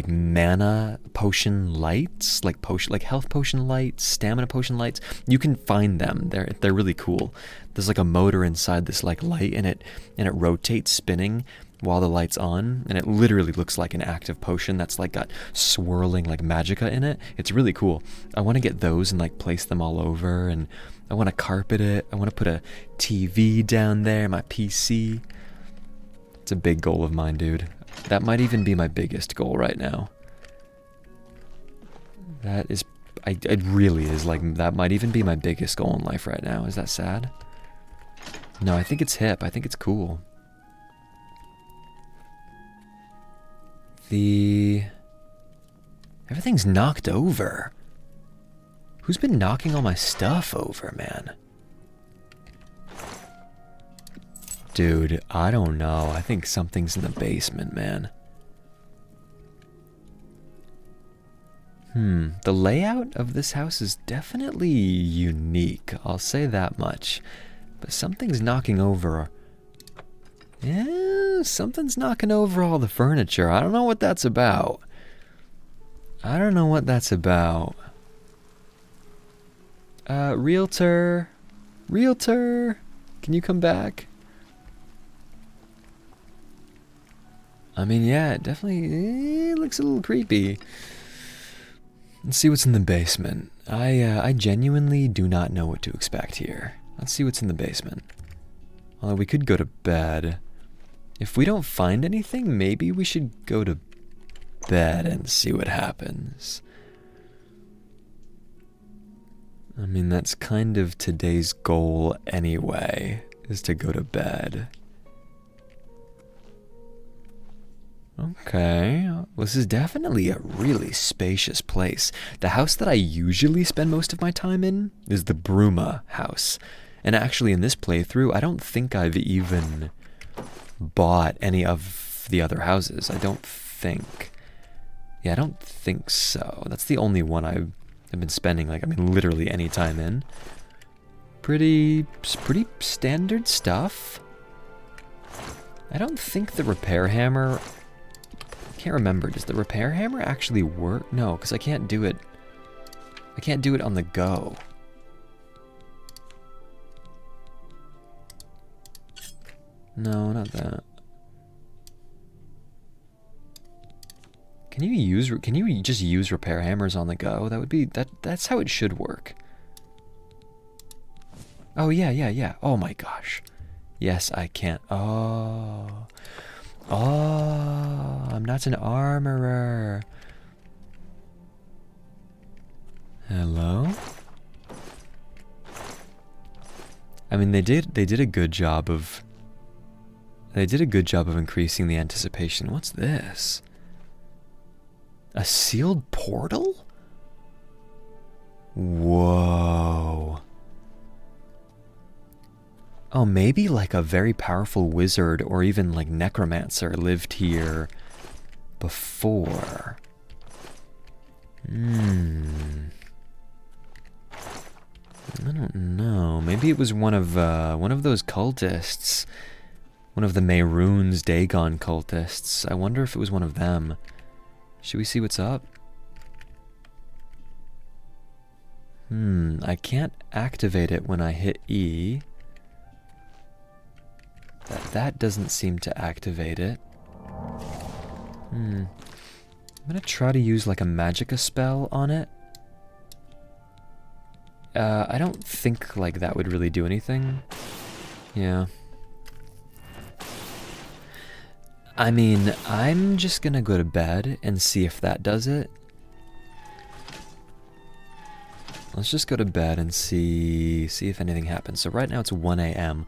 mana potion lights, like health potion lights, stamina potion lights. You can find them. They're really cool. There's like a motor inside this like light, and it rotates spinning while the light's on, and it literally looks like an active potion that's like got swirling like magicka in it. It's really cool. I want to get those and like place them all over, and I want to carpet it. I want to put a TV down there, my PC. It's a big goal of mine, dude. That might even be my biggest goal right now. That is, it really is, like, that might even be my biggest goal in life right now. Is that sad? No, I think it's hip. I think it's cool. Everything's knocked over. Who's been knocking all my stuff over, man? Dude, I don't know. I think something's in the basement, man. The layout of this house is definitely unique. I'll say that much. But something's knocking over. Yeah, something's knocking over all the furniture. I don't know what that's about. I don't know what that's about. Realtor? Realtor? Can you come back? I mean, yeah, it definitely looks a little creepy. Let's see what's in the basement. I genuinely do not know what to expect here. Let's see what's in the basement. Although we could go to bed. If we don't find anything, maybe we should go to bed and see what happens. I mean, that's kind of today's goal anyway, is to go to bed. Okay, well, this is definitely a really spacious place. The house that I usually spend most of my time in is the Bruma house. And actually in this playthrough, I don't think I've even bought any of the other houses. I don't think. Yeah, I don't think so. That's the only one I've been spending, like, I mean, literally any time in. Pretty standard stuff. I don't think the repair hammer... I can't remember. Does the repair hammer actually work? No, because I can't do it. I can't do it on the go. No, not that. Can you just use repair hammers on the go? That would be that's how it should work. Oh yeah. Oh my gosh. Yes, I can. Oh, I'm not an armorer. Hello? I mean, they did a good job of increasing the anticipation. What's this? A sealed portal? Whoa. Oh, maybe like a very powerful wizard or even like necromancer lived here before. I don't know. Maybe it was one of those cultists. One of the Mehrunes Dagon cultists. I wonder if it was one of them. Should we see what's up? I can't activate it when I hit E. That doesn't seem to activate it. I'm gonna try to use like a magicka spell on it. I don't think like that would really do anything. Yeah. I mean, I'm just gonna go to bed and see if that does it. Let's just go to bed and see if anything happens. So right now it's 1 a.m.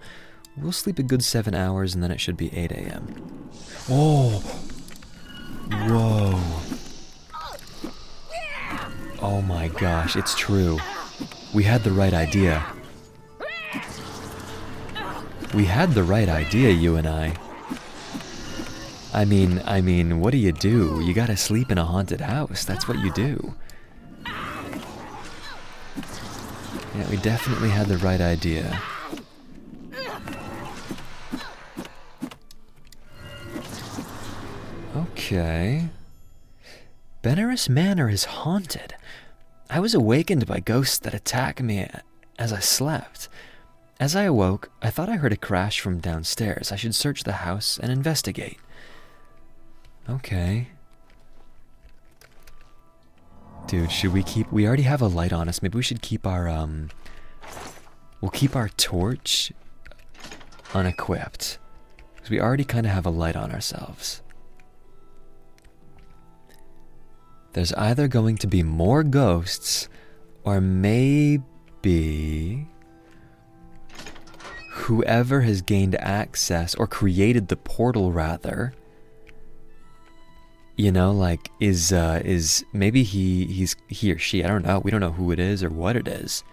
We'll sleep a good 7 hours and then it should be 8 a.m. Oh! Whoa. Oh my gosh, it's true. We had the right idea. We had the right idea, you and I. I mean, what do? You gotta sleep in a haunted house. That's what you do. Yeah, we definitely had the right idea. Okay. Bernice Manor is haunted. I was awakened by ghosts that attacked me as I slept. As I awoke, I thought I heard a crash from downstairs. I should search the house and investigate. Okay. Dude, should we we already have a light on us. Maybe we should keep our, we'll keep our torch unequipped. Because we already kind of have a light on ourselves. There's either going to be more ghosts, or maybe whoever has gained access, or created the portal rather, you know, like, is maybe he or she, I don't know, we don't know who it is or what it is.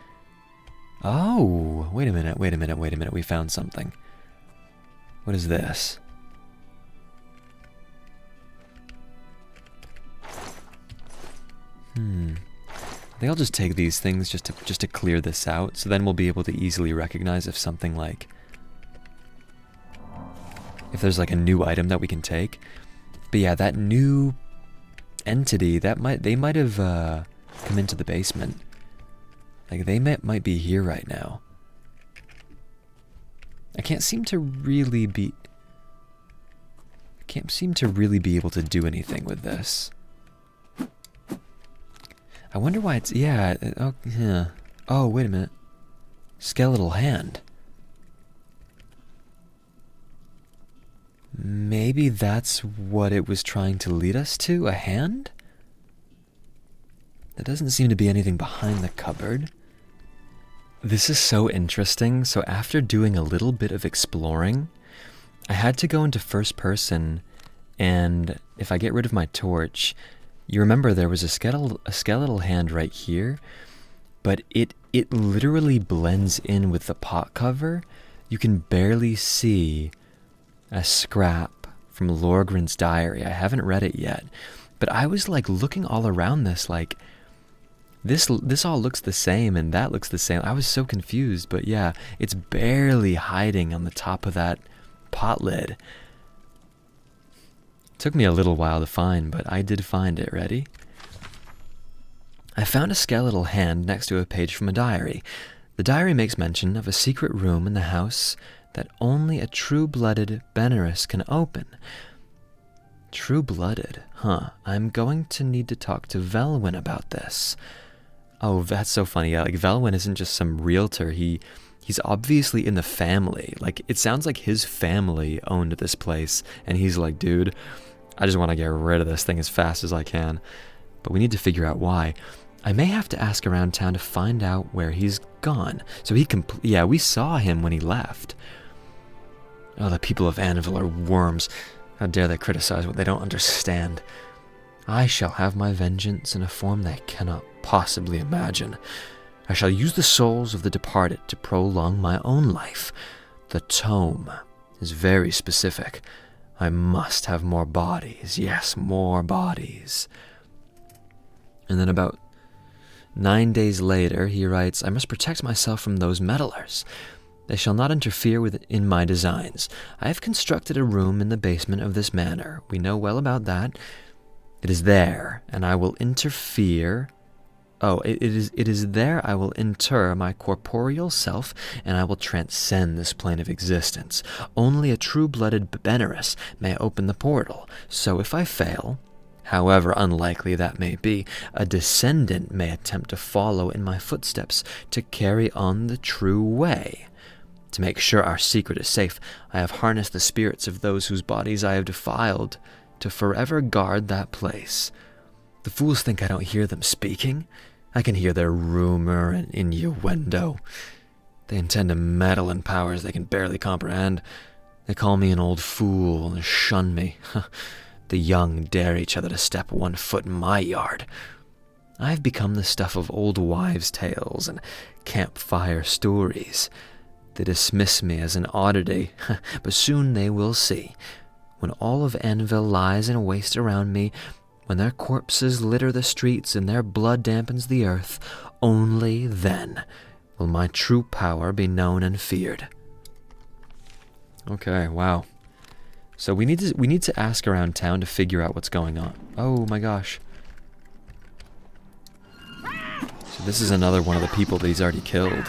Oh, wait a minute, we found something. What is this? I think I'll just take these things just to clear this out, so then we'll be able to easily recognize if something like, if there's like a new item that we can take. But yeah, that new entity, they might have come into the basement. Like they might be here right now. I can't seem to really be able to do anything with this. I wonder why it's, yeah, oh, wait a minute. Skeletal hand. Maybe that's what it was trying to lead us to, a hand? There doesn't seem to be anything behind the cupboard. This is so interesting. So after doing a little bit of exploring, I had to go into first person, and if I get rid of my torch, you remember there was a skeletal hand right here, but it literally blends in with the pot cover. You can barely see a scrap from Lorgren's diary. I haven't read it yet, but I was like looking all around this, like this all looks the same and that looks the same. I was so confused, but yeah, it's barely hiding on the top of that pot lid. Took me a little while to find, but I did find it. Ready? I found a skeletal hand next to a page from a diary. The diary makes mention of a secret room in the house that only a true-blooded Bernice can open. True-blooded? Huh. I'm going to need to talk to Velwyn about this. Oh, that's so funny. Yeah, like Velwyn isn't just some realtor. He's obviously in the family. Like, it sounds like his family owned this place, and he's like, dude, I just want to get rid of this thing as fast as I can. But we need to figure out why. I may have to ask around town to find out where he's gone. So yeah, we saw him when he left. Oh, the people of Anvil are worms. How dare they criticize what they don't understand. I shall have my vengeance in a form they cannot possibly imagine. I shall use the souls of the departed to prolong my own life. The tome is very specific. I must have more bodies. Yes, more bodies. And then about 9 days later, he writes, I must protect myself from those meddlers. They shall not interfere in my designs. I have constructed a room in the basement of this manor. We know well about that. It is there, and I will interfere. Oh, it is there I will inter my corporeal self, and I will transcend this plane of existence. Only a true-blooded Bernice may open the portal, so if I fail, however unlikely that may be, a descendant may attempt to follow in my footsteps to carry on the true way. To make sure our secret is safe, I have harnessed the spirits of those whose bodies I have defiled to forever guard that place. The fools think I don't hear them speaking. I can hear their rumor and innuendo. They intend to meddle in powers they can barely comprehend. They call me an old fool and shun me. The young dare each other to step 1 foot in my yard. I have become the stuff of old wives' tales and campfire stories. They dismiss me as an oddity, but soon they will see. When all of Anvil lies in waste around me, when their corpses litter the streets and their blood dampens the earth, only then will my true power be known and feared. Okay, wow. So we need to ask around town to figure out what's going on. Oh my gosh. So this is another one of the people that he's already killed.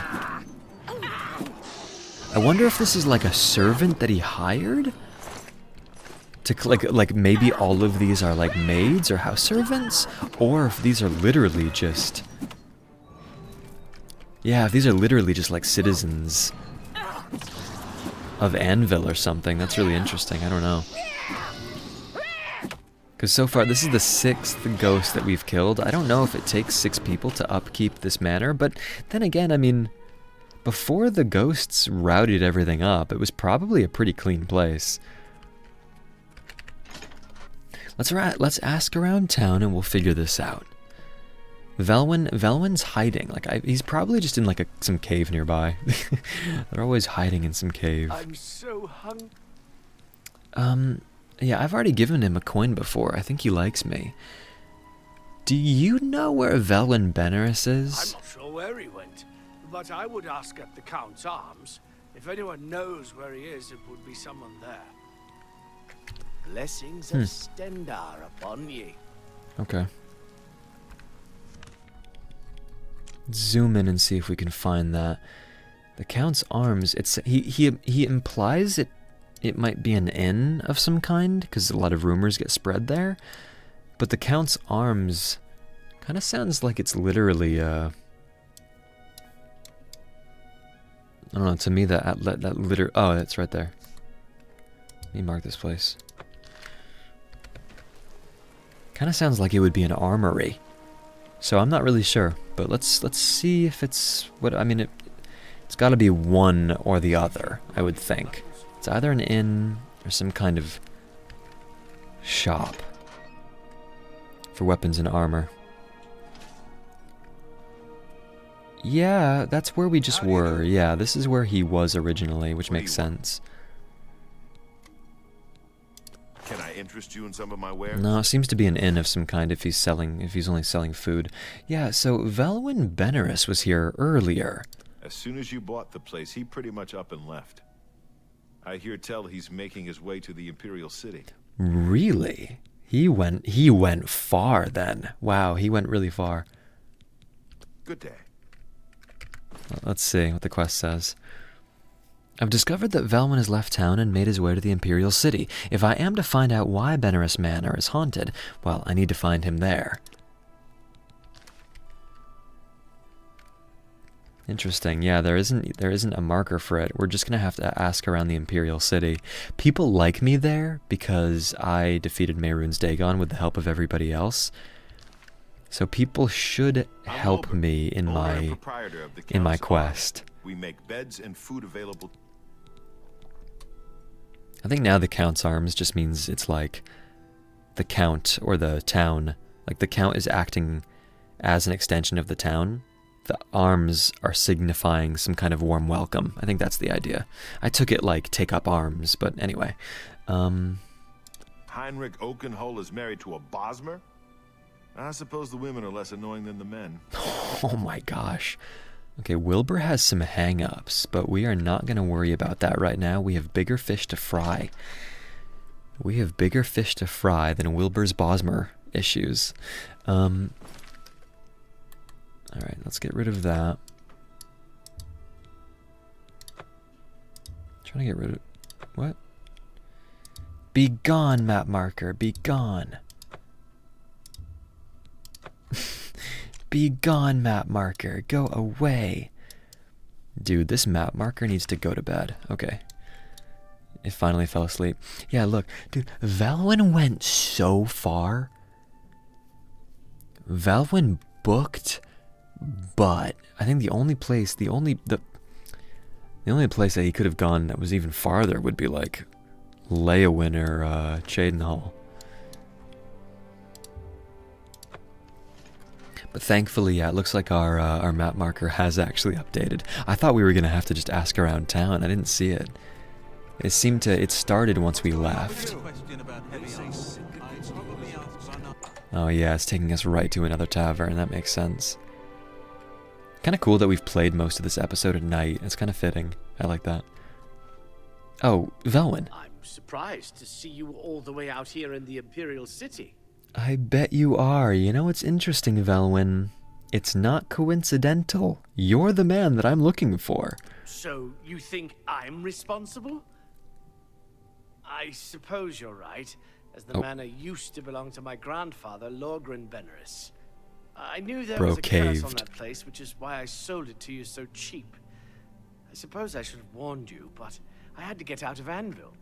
I wonder if this is like a servant that he hired? To like maybe all of these are like maids or house servants, or if these are literally just, yeah, if these are literally just like citizens of Anvil or something. That's really interesting. I don't know. Because so far, this is the 6th ghost that we've killed. I don't know if it takes 6 people to upkeep this manor, but then again, I mean, before the ghosts routed everything up, it was probably a pretty clean place. Let's ask around town and we'll figure this out. Velwyn's hiding. He's probably just in like some cave nearby. They're always hiding in some cave. I'm so hungry. Yeah, I've already given him a coin before. I think he likes me. Do you know where Velwyn Bernice is? I'm not sure where he went, but I would ask at the Count's Arms. If anyone knows where he is, it would be someone there. Blessings of Stendar upon ye. Okay. Zoom in and see if we can find that. The Count's Arms, he implies it might be an inn of some kind, because a lot of rumors get spread there. But the Count's Arms kind of sounds like it's literally I don't know, to me that oh, it's right there. Let me mark this place. Kind of sounds like it would be an armory. So I'm not really sure, but let's see if it's what I mean. It's got to be one or the other, I would think. It's either an inn or some kind of shop for weapons and armor. Yeah, that's where we just were. Yeah, this is where he was originally, which makes sense. Can I interest you in some of my wares? No, it seems to be an inn of some kind if he's only selling food. Yeah, so Velwyn Bernice was here earlier. As soon as you bought the place, he pretty much up and left. I hear tell he's making his way to the Imperial City. Really? He went far then. Wow, he went really far. Good day. Let's see what the quest says. I've discovered that Velwyn has left town and made his way to the Imperial City. If I am to find out why Bernice Manor is haunted, well, I need to find him there. Interesting. Yeah, there isn't a marker for it. We're just gonna have to ask around the Imperial City. People like me there because I defeated Mehrunes Dagon with the help of everybody else. So people should help me in my quest. We make beds and food available. I think now the Count's Arms just means it's like the Count or the town. Like the Count is acting as an extension of the town. The arms are signifying some kind of warm welcome. I think that's the idea. I took it like take up arms, but anyway. Heinrich Oakenhull is married to a Bosmer? I suppose the women are less annoying than the men. Oh my gosh. Okay, Wilbur has some hang-ups, but we are not going to worry about that right now. We have bigger fish to fry. We have bigger fish to fry than Wilbur's Bosmer issues. Alright, let's get rid of that. Trying to get rid of... What? Be gone, map marker. Be gone. Be gone, map marker. Go away. Dude, this map marker needs to go to bed. Okay. It finally fell asleep. Yeah, look. Dude, Valwyn went so far. Valwyn booked, but I think the only place that he could have gone that was even farther would be like Leowyn or Cheydinhal. But thankfully, yeah, it looks like our map marker has actually updated. I thought we were gonna have to just ask around town. I didn't see it. It started once we left. Oh yeah, it's taking us right to another tavern. That makes sense. Kind of cool that we've played most of this episode at night. It's kind of fitting. I like that. Oh, Velwyn. I'm surprised to see you all the way out here in the Imperial City. I bet you are. You know what's interesting, Velwyn? It's not coincidental. You're the man that I'm looking for. So you think I'm responsible? I suppose you're right, as the manor used to belong to my grandfather, Lorgren Bernice. I knew there was a curse on that place, which is why I sold it to you so cheap. I suppose I should have warned you, but I had to get out of Anvil.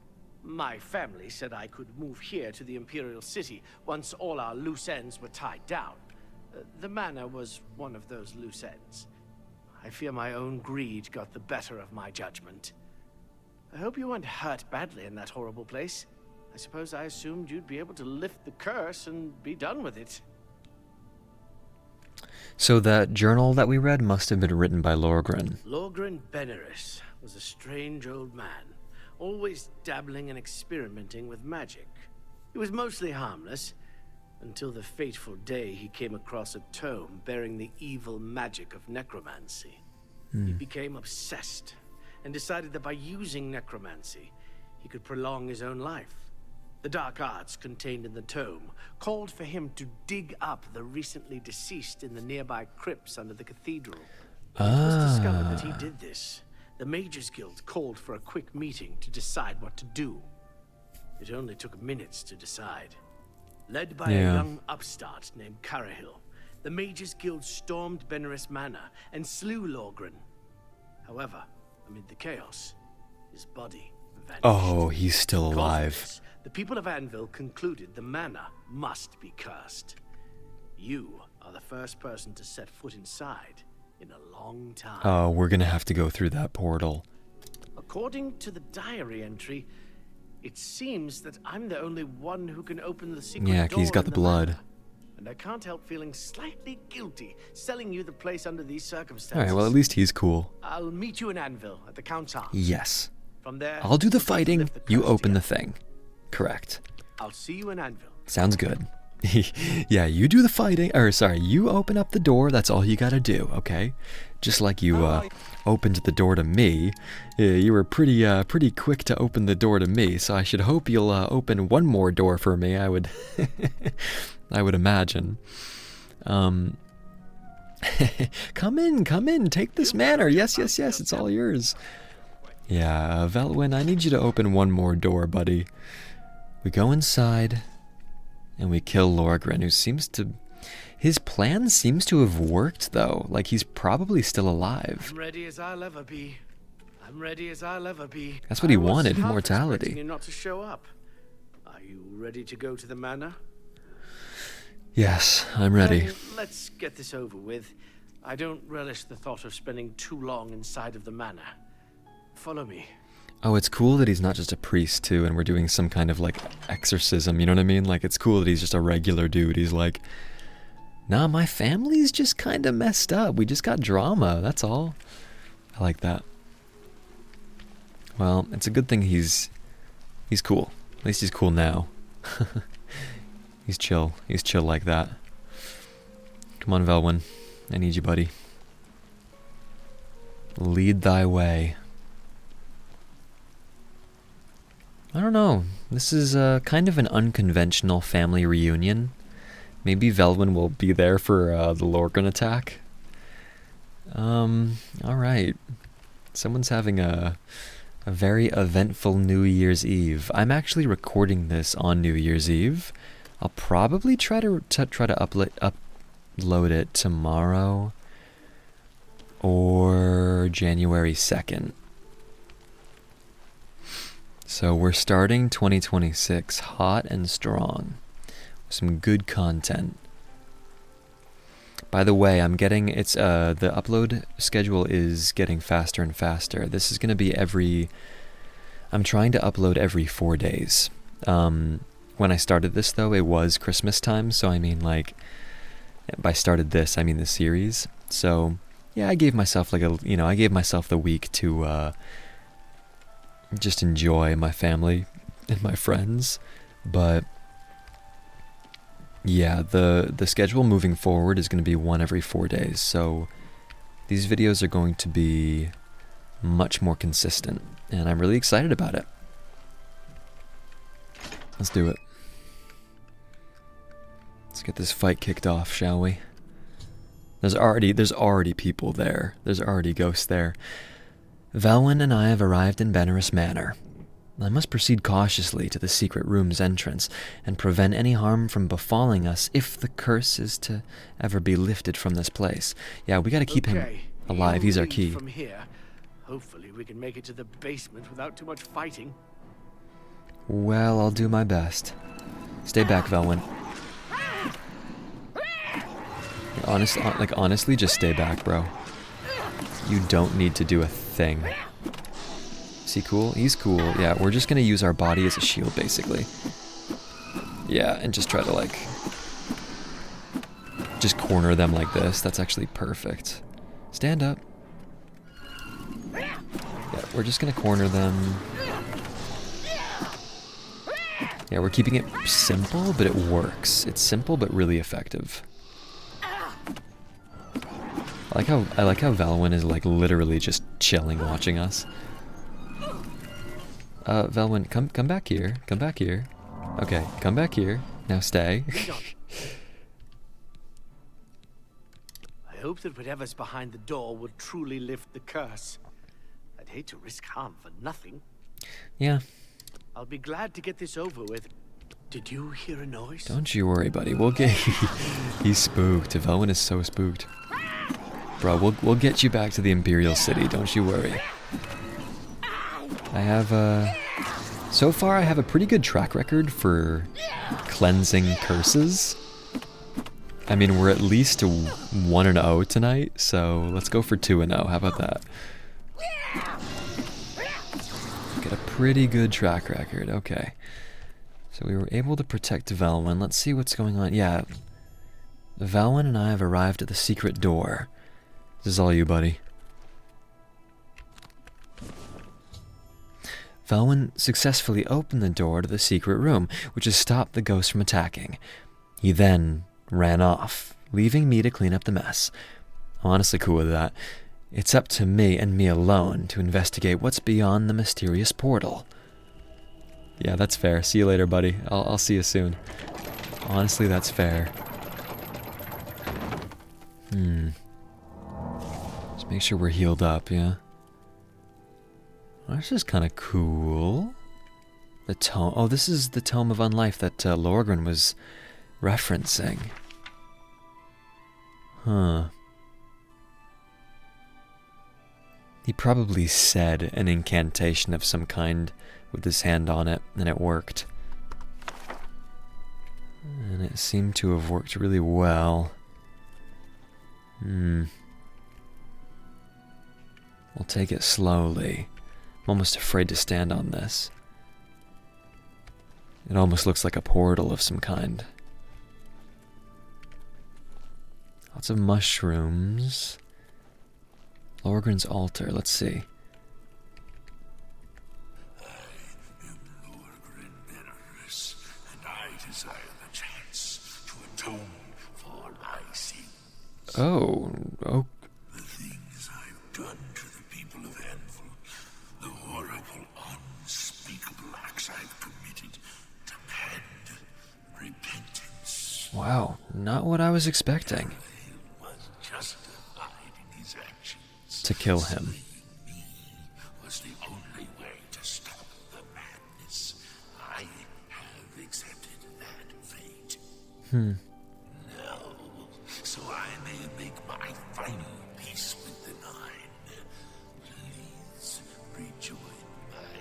My family said I could move here to the Imperial City once all our loose ends were tied down. The manor was one of those loose ends. I fear my own greed got the better of my judgment. I hope you weren't hurt badly in that horrible place. I suppose I assumed you'd be able to lift the curse and be done with it. So that journal that we read must have been written by Lorgren. Lorgren Bernice was a strange old man, always dabbling and experimenting with magic. He was mostly harmless, until the fateful day he came across a tome bearing the evil magic of necromancy. He became obsessed, and decided that by using necromancy, he could prolong his own life. The dark arts contained in the tome called for him to dig up the recently deceased in the nearby crypts under the cathedral. It was discovered that he did this. The Mages Guild called for a quick meeting to decide what to do. It only took minutes to decide. Led by a young upstart named Carahil, the Mages Guild stormed Bernice Manor and slew Lorgren. However, amid the chaos, his body vanished. Oh, he's still alive. The people of Anvil concluded the manor must be cursed. You are the first person to set foot inside in a long time. Oh, we're gonna have to go through that portal. According to the diary entry, it seems that I'm the only one who can open the secret door. Yeah, he's got the blood. Manor, and I can't help feeling slightly guilty selling you the place under these circumstances. Alright, well at least he's cool. I'll meet you in Anvil at the Count's Arms. Yes. From there, I'll do the fighting, you open the thing. Correct. I'll see you in Anvil. Sounds good. Yeah, you do the fighting, or sorry, you open up the door, that's all you gotta do, okay? Just like you opened the door to me, you were pretty quick to open the door to me, so I should hope you'll open one more door for me, I would, I would imagine. Come in, take this manor, yes, it's all yours. Yeah, Velwyn, I need you to open one more door, buddy. We go inside, and we kill Lorgren, who seems to... His plan seems to have worked, though. Like, he's probably still alive. I'm ready as I'll ever be. I'm ready as I'll ever be. That's what he wanted, immortality. You not to show up. Are you ready to go to the manor? Yes, I'm ready. Let's get this over with. I don't relish the thought of spending too long inside of the manor. Follow me. Oh, it's cool that he's not just a priest, too, and we're doing some kind of, like, exorcism, you know what I mean? Like, it's cool that he's just a regular dude. He's like, nah, my family's just kind of messed up. We just got drama, that's all. I like that. Well, it's a good thing he's cool. At least he's cool now. He's chill. He's chill like that. Come on, Velwyn. I need you, buddy. Lead thy way. I don't know. This is kind of an unconventional family reunion. Maybe Velwyn will be there for the Lorgren attack. Alright. Someone's having a very eventful New Year's Eve. I'm actually recording this on New Year's Eve. I'll probably try to upload it tomorrow or January 2nd. So we're starting 2026 hot and strong with some good content. By the way, I'm getting the upload schedule is getting faster and faster. This is going to be I'm trying to upload every 4 days. When I started this though, it was Christmas time, so I mean like by started this, I mean the series. So, yeah, I gave myself the week to just enjoy my family and my friends, but yeah, the schedule moving forward is going to be one every 4 days, so these videos are going to be much more consistent, and I'm really excited about it. Let's do it. Let's get this fight kicked off, shall we? There's already people there. There's already ghosts there. Velwyn and I have arrived in Bernice Manor. I must proceed cautiously to the secret room's entrance and prevent any harm from befalling us if the curse is to ever be lifted from this place. Yeah, we gotta keep him alive. He's our key. From here, hopefully we can make it to the basement without too much fighting. Well, I'll do my best. Stay back, Velwyn. Honestly, just stay back, bro. You don't need to do a thing. Is he cool? He's cool. Yeah, we're just gonna use our body as a shield, basically. Yeah, and just try to, just corner them like this. That's actually perfect. Stand up. Yeah, we're just gonna corner them. Yeah, we're keeping it simple, but it works. It's simple, but really effective. I like how Velwyn is, literally just chilling, watching us. Velwyn, come back here. Come back here. Okay, come back here. Now stay. I hope that whatever's behind the door will truly lift the curse. I'd hate to risk harm for nothing. Yeah. I'll be glad to get this over with. Did you hear a noise? Don't you worry, buddy. We'll get... He's spooked. Velwyn is so spooked. Bro, we'll get you back to the Imperial City. Don't you worry. I have, so far I have a pretty good track record for cleansing curses. I mean, we're at least 1-0 tonight, so let's go for 2-0. How about that? Get a pretty good track record. Okay. So we were able to protect Velwyn. Let's see what's going on. Yeah. Velwyn and I have arrived at the secret door. This is all you, buddy. Velwyn successfully opened the door to the secret room, which has stopped the ghost from attacking. He then ran off, leaving me to clean up the mess. I'm honestly cool with that. It's up to me and me alone to investigate what's beyond the mysterious portal. Yeah, that's fair. See you later, buddy. I'll see you soon. Honestly, that's fair. Just make sure we're healed up, yeah? This is kind of cool. The tome. Oh, this is the Tome of Unlife that Lorgren was referencing. Huh. He probably said an incantation of some kind with his hand on it, and it worked. And it seemed to have worked really well. We'll take it slowly. I'm almost afraid to stand on this. It almost looks like a portal of some kind. Lots of mushrooms. Lorgren's altar, let's see. I am Lorgren Bernice, and I desire the chance to atone for my sins. Oh. The things I've done to the people of Anvil, the horrible, unspeakable acts I've committed, demand repentance. Wow, not what I was expecting. Was justified in his actions. to kill him. Was the only way to stop the madness. I have accepted that fate. No, so I may make my final peace with the Nine. Please rejoin my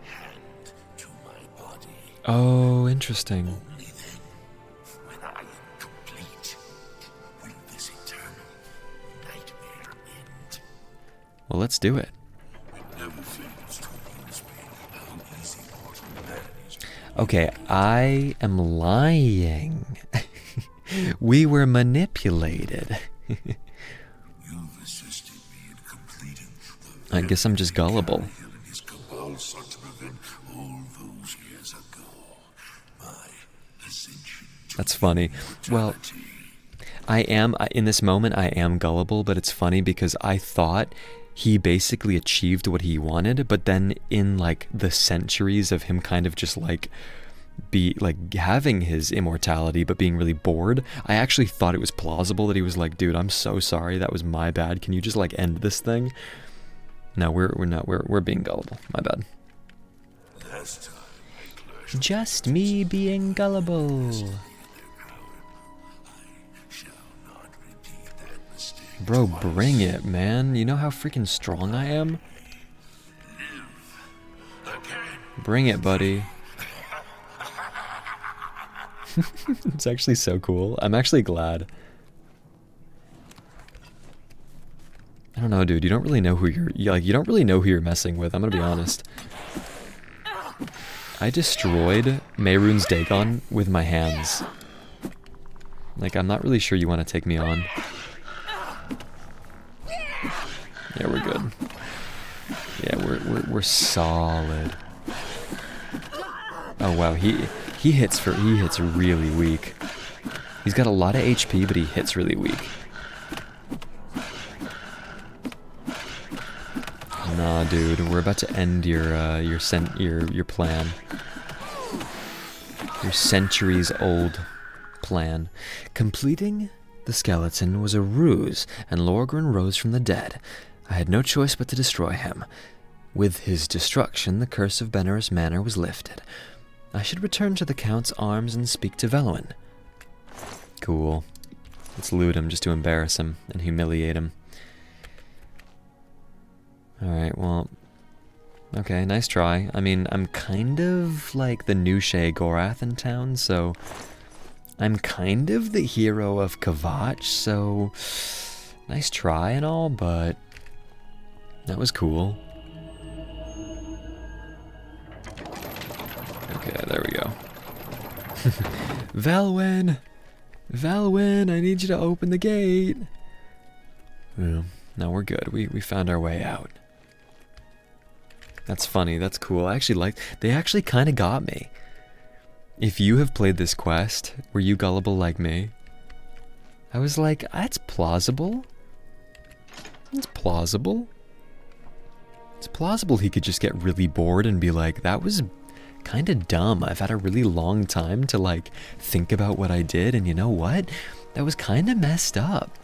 hand to my body. Oh, interesting. Only then, when I am complete, will this eternal nightmare end. Well, let's do it. It never fails to amuse me how easy mortal man is. Okay, I am lying. We were manipulated. You've assisted me in completing the I guess I'm just gullible. and his cabal sought to prevent all those years ago. My ascension to That's funny. Well, in this moment, I am gullible, but it's funny because I thought he basically achieved what he wanted, but then in like the centuries of him kind of just like having his immortality but being really bored, I actually thought it was plausible that he was like, dude, I'm so sorry, that was my bad, can you just like end this thing? No, we're being gullible, my bad. last time I clashed Just me being gullible. I shall not repeat that mistake. Bro, twice. bring it, man. You know how freaking strong I am? Again. Bring it, buddy. It's actually so cool. I'm actually glad. I don't know, dude. You don't really know who you don't really know who you're messing with. I'm gonna be honest. I destroyed Mehrunes Dagon with my hands. Like, I'm not really sure you want to take me on. Yeah, we're good. Yeah, we're solid. Oh wow, he hits really weak. He's got a lot of HP, but he hits really weak. Nah, dude, we're about to end your plan. Your centuries-old plan. Completing the skeleton was a ruse, and Lorgren rose from the dead. I had no choice but to destroy him. With his destruction, the curse of Bernice Manor was lifted. I should return to the Count's arms and speak to Veluin. Cool. Let's loot him just to embarrass him and humiliate him. Alright, well... Okay, nice try. I mean, I'm kind of like the new Shea Gorath in town, so... I'm kind of the hero of Kvatch, so... Nice try and all, but... That was cool. Okay, there we go. Veluin! Veluin, I need you to open the gate! Yeah, no, we're good. We found our way out. That's funny, that's cool. I actually they actually kind of got me. If you have played this quest, were you gullible like me? I was like, that's plausible. It's plausible. It's plausible he could just get really bored and be like, that was kind of dumb. I've had a really long time to like think about what I did, and you know what? That was kind of messed up.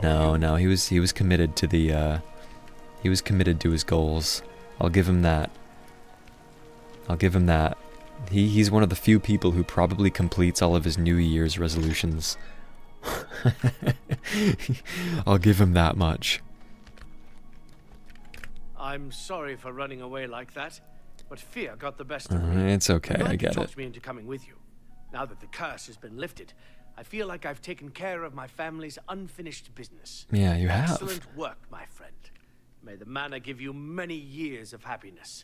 No, he was committed to the he was committed to his goals. I'll give him that. I'll give him that. He's one of the few people who probably completes all of his New Year's resolutions. I'll give him that much. I'm sorry for running away like that, but fear got the best of me. It's okay, You're I glad get you it. talked me into coming with you. Now that the curse has been lifted, I feel like I've taken care of my family's unfinished business. Yeah, you have. Excellent work, my friend. May the manor give you many years of happiness.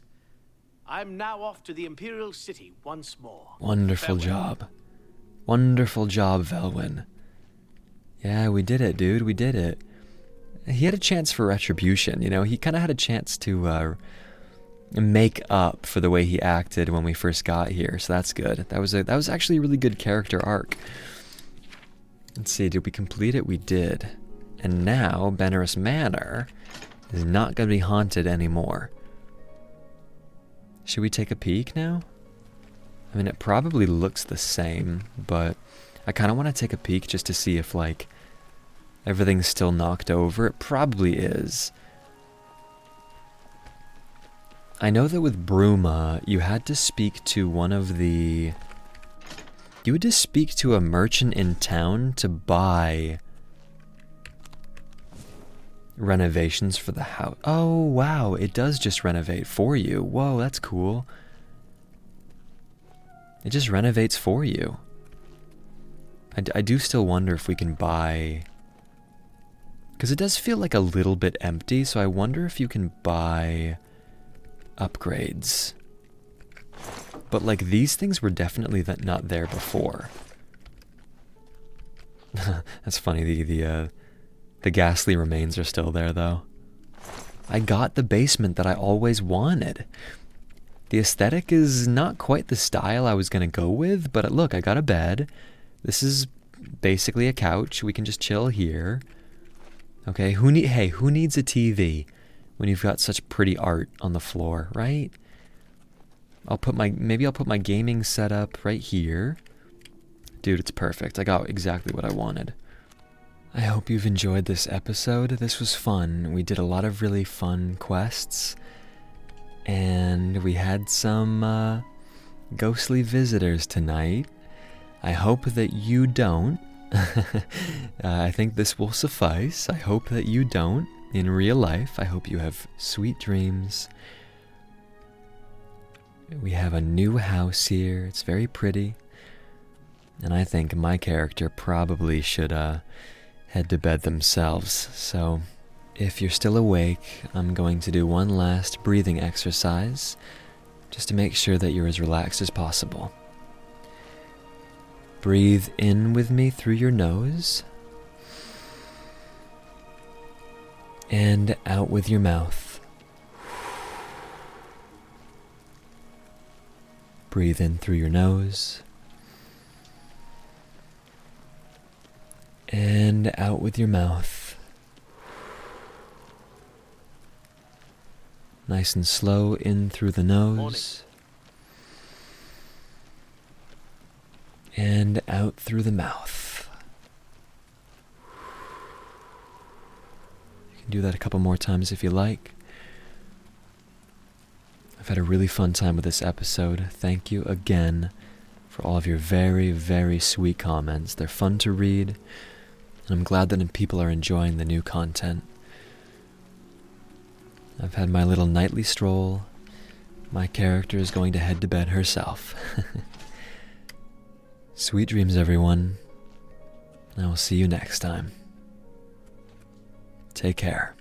I'm now off to the Imperial City once more. Wonderful Farewell. job. Wonderful job, Veluin. Yeah, we did it, dude. We did it. He had a chance for retribution, you know? He kind of had a chance to make up for the way he acted when we first got here, so that's good. That was actually a really good character arc. Let's see, did we complete it? We did. And now, Bernice Manor is not going to be haunted anymore. Should we take a peek now? I mean, it probably looks the same, but I kind of want to take a peek just to see if, like, everything's still knocked over. It probably is. I know that with Bruma, you had to speak to one of the... You had to speak to a merchant in town to buy renovations for the house. Oh, wow, it does just renovate for you. Whoa, that's cool. It just renovates for you. I do still wonder if we can buy... Because it does feel like a little bit empty, so I wonder if you can buy upgrades. But like these things were definitely not there before. That's funny, the ghastly remains are still there though. I got the basement that I always wanted. The aesthetic is not quite the style I was gonna go with, but look, I got a bed. This is basically a couch. We can just chill here. Okay, who needs a TV when you've got such pretty art on the floor, right? Maybe I'll put my gaming setup right here. Dude, it's perfect. I got exactly what I wanted. I hope you've enjoyed this episode. This was fun. We did a lot of really fun quests. And we had some ghostly visitors tonight. I hope that you don't. I think this will suffice. I hope that you don't in real life. I hope you have sweet dreams. We have a new house here. It's very pretty. And I think my character probably should head to bed themselves. So if you're still awake, I'm going to do one last breathing exercise just to make sure that you're as relaxed as possible. Breathe in with me through your nose and out with your mouth. Breathe in through your nose and out with your mouth. Nice and slow, in through the nose and out through the mouth. You can do that a couple more times if you like. I've had a really fun time with this episode. Thank you again for all of your very, very sweet comments. They're fun to read, and I'm glad that people are enjoying the new content. I've had my little nightly stroll. My character is going to head to bed herself. Sweet dreams, everyone. I will see you next time. Take care.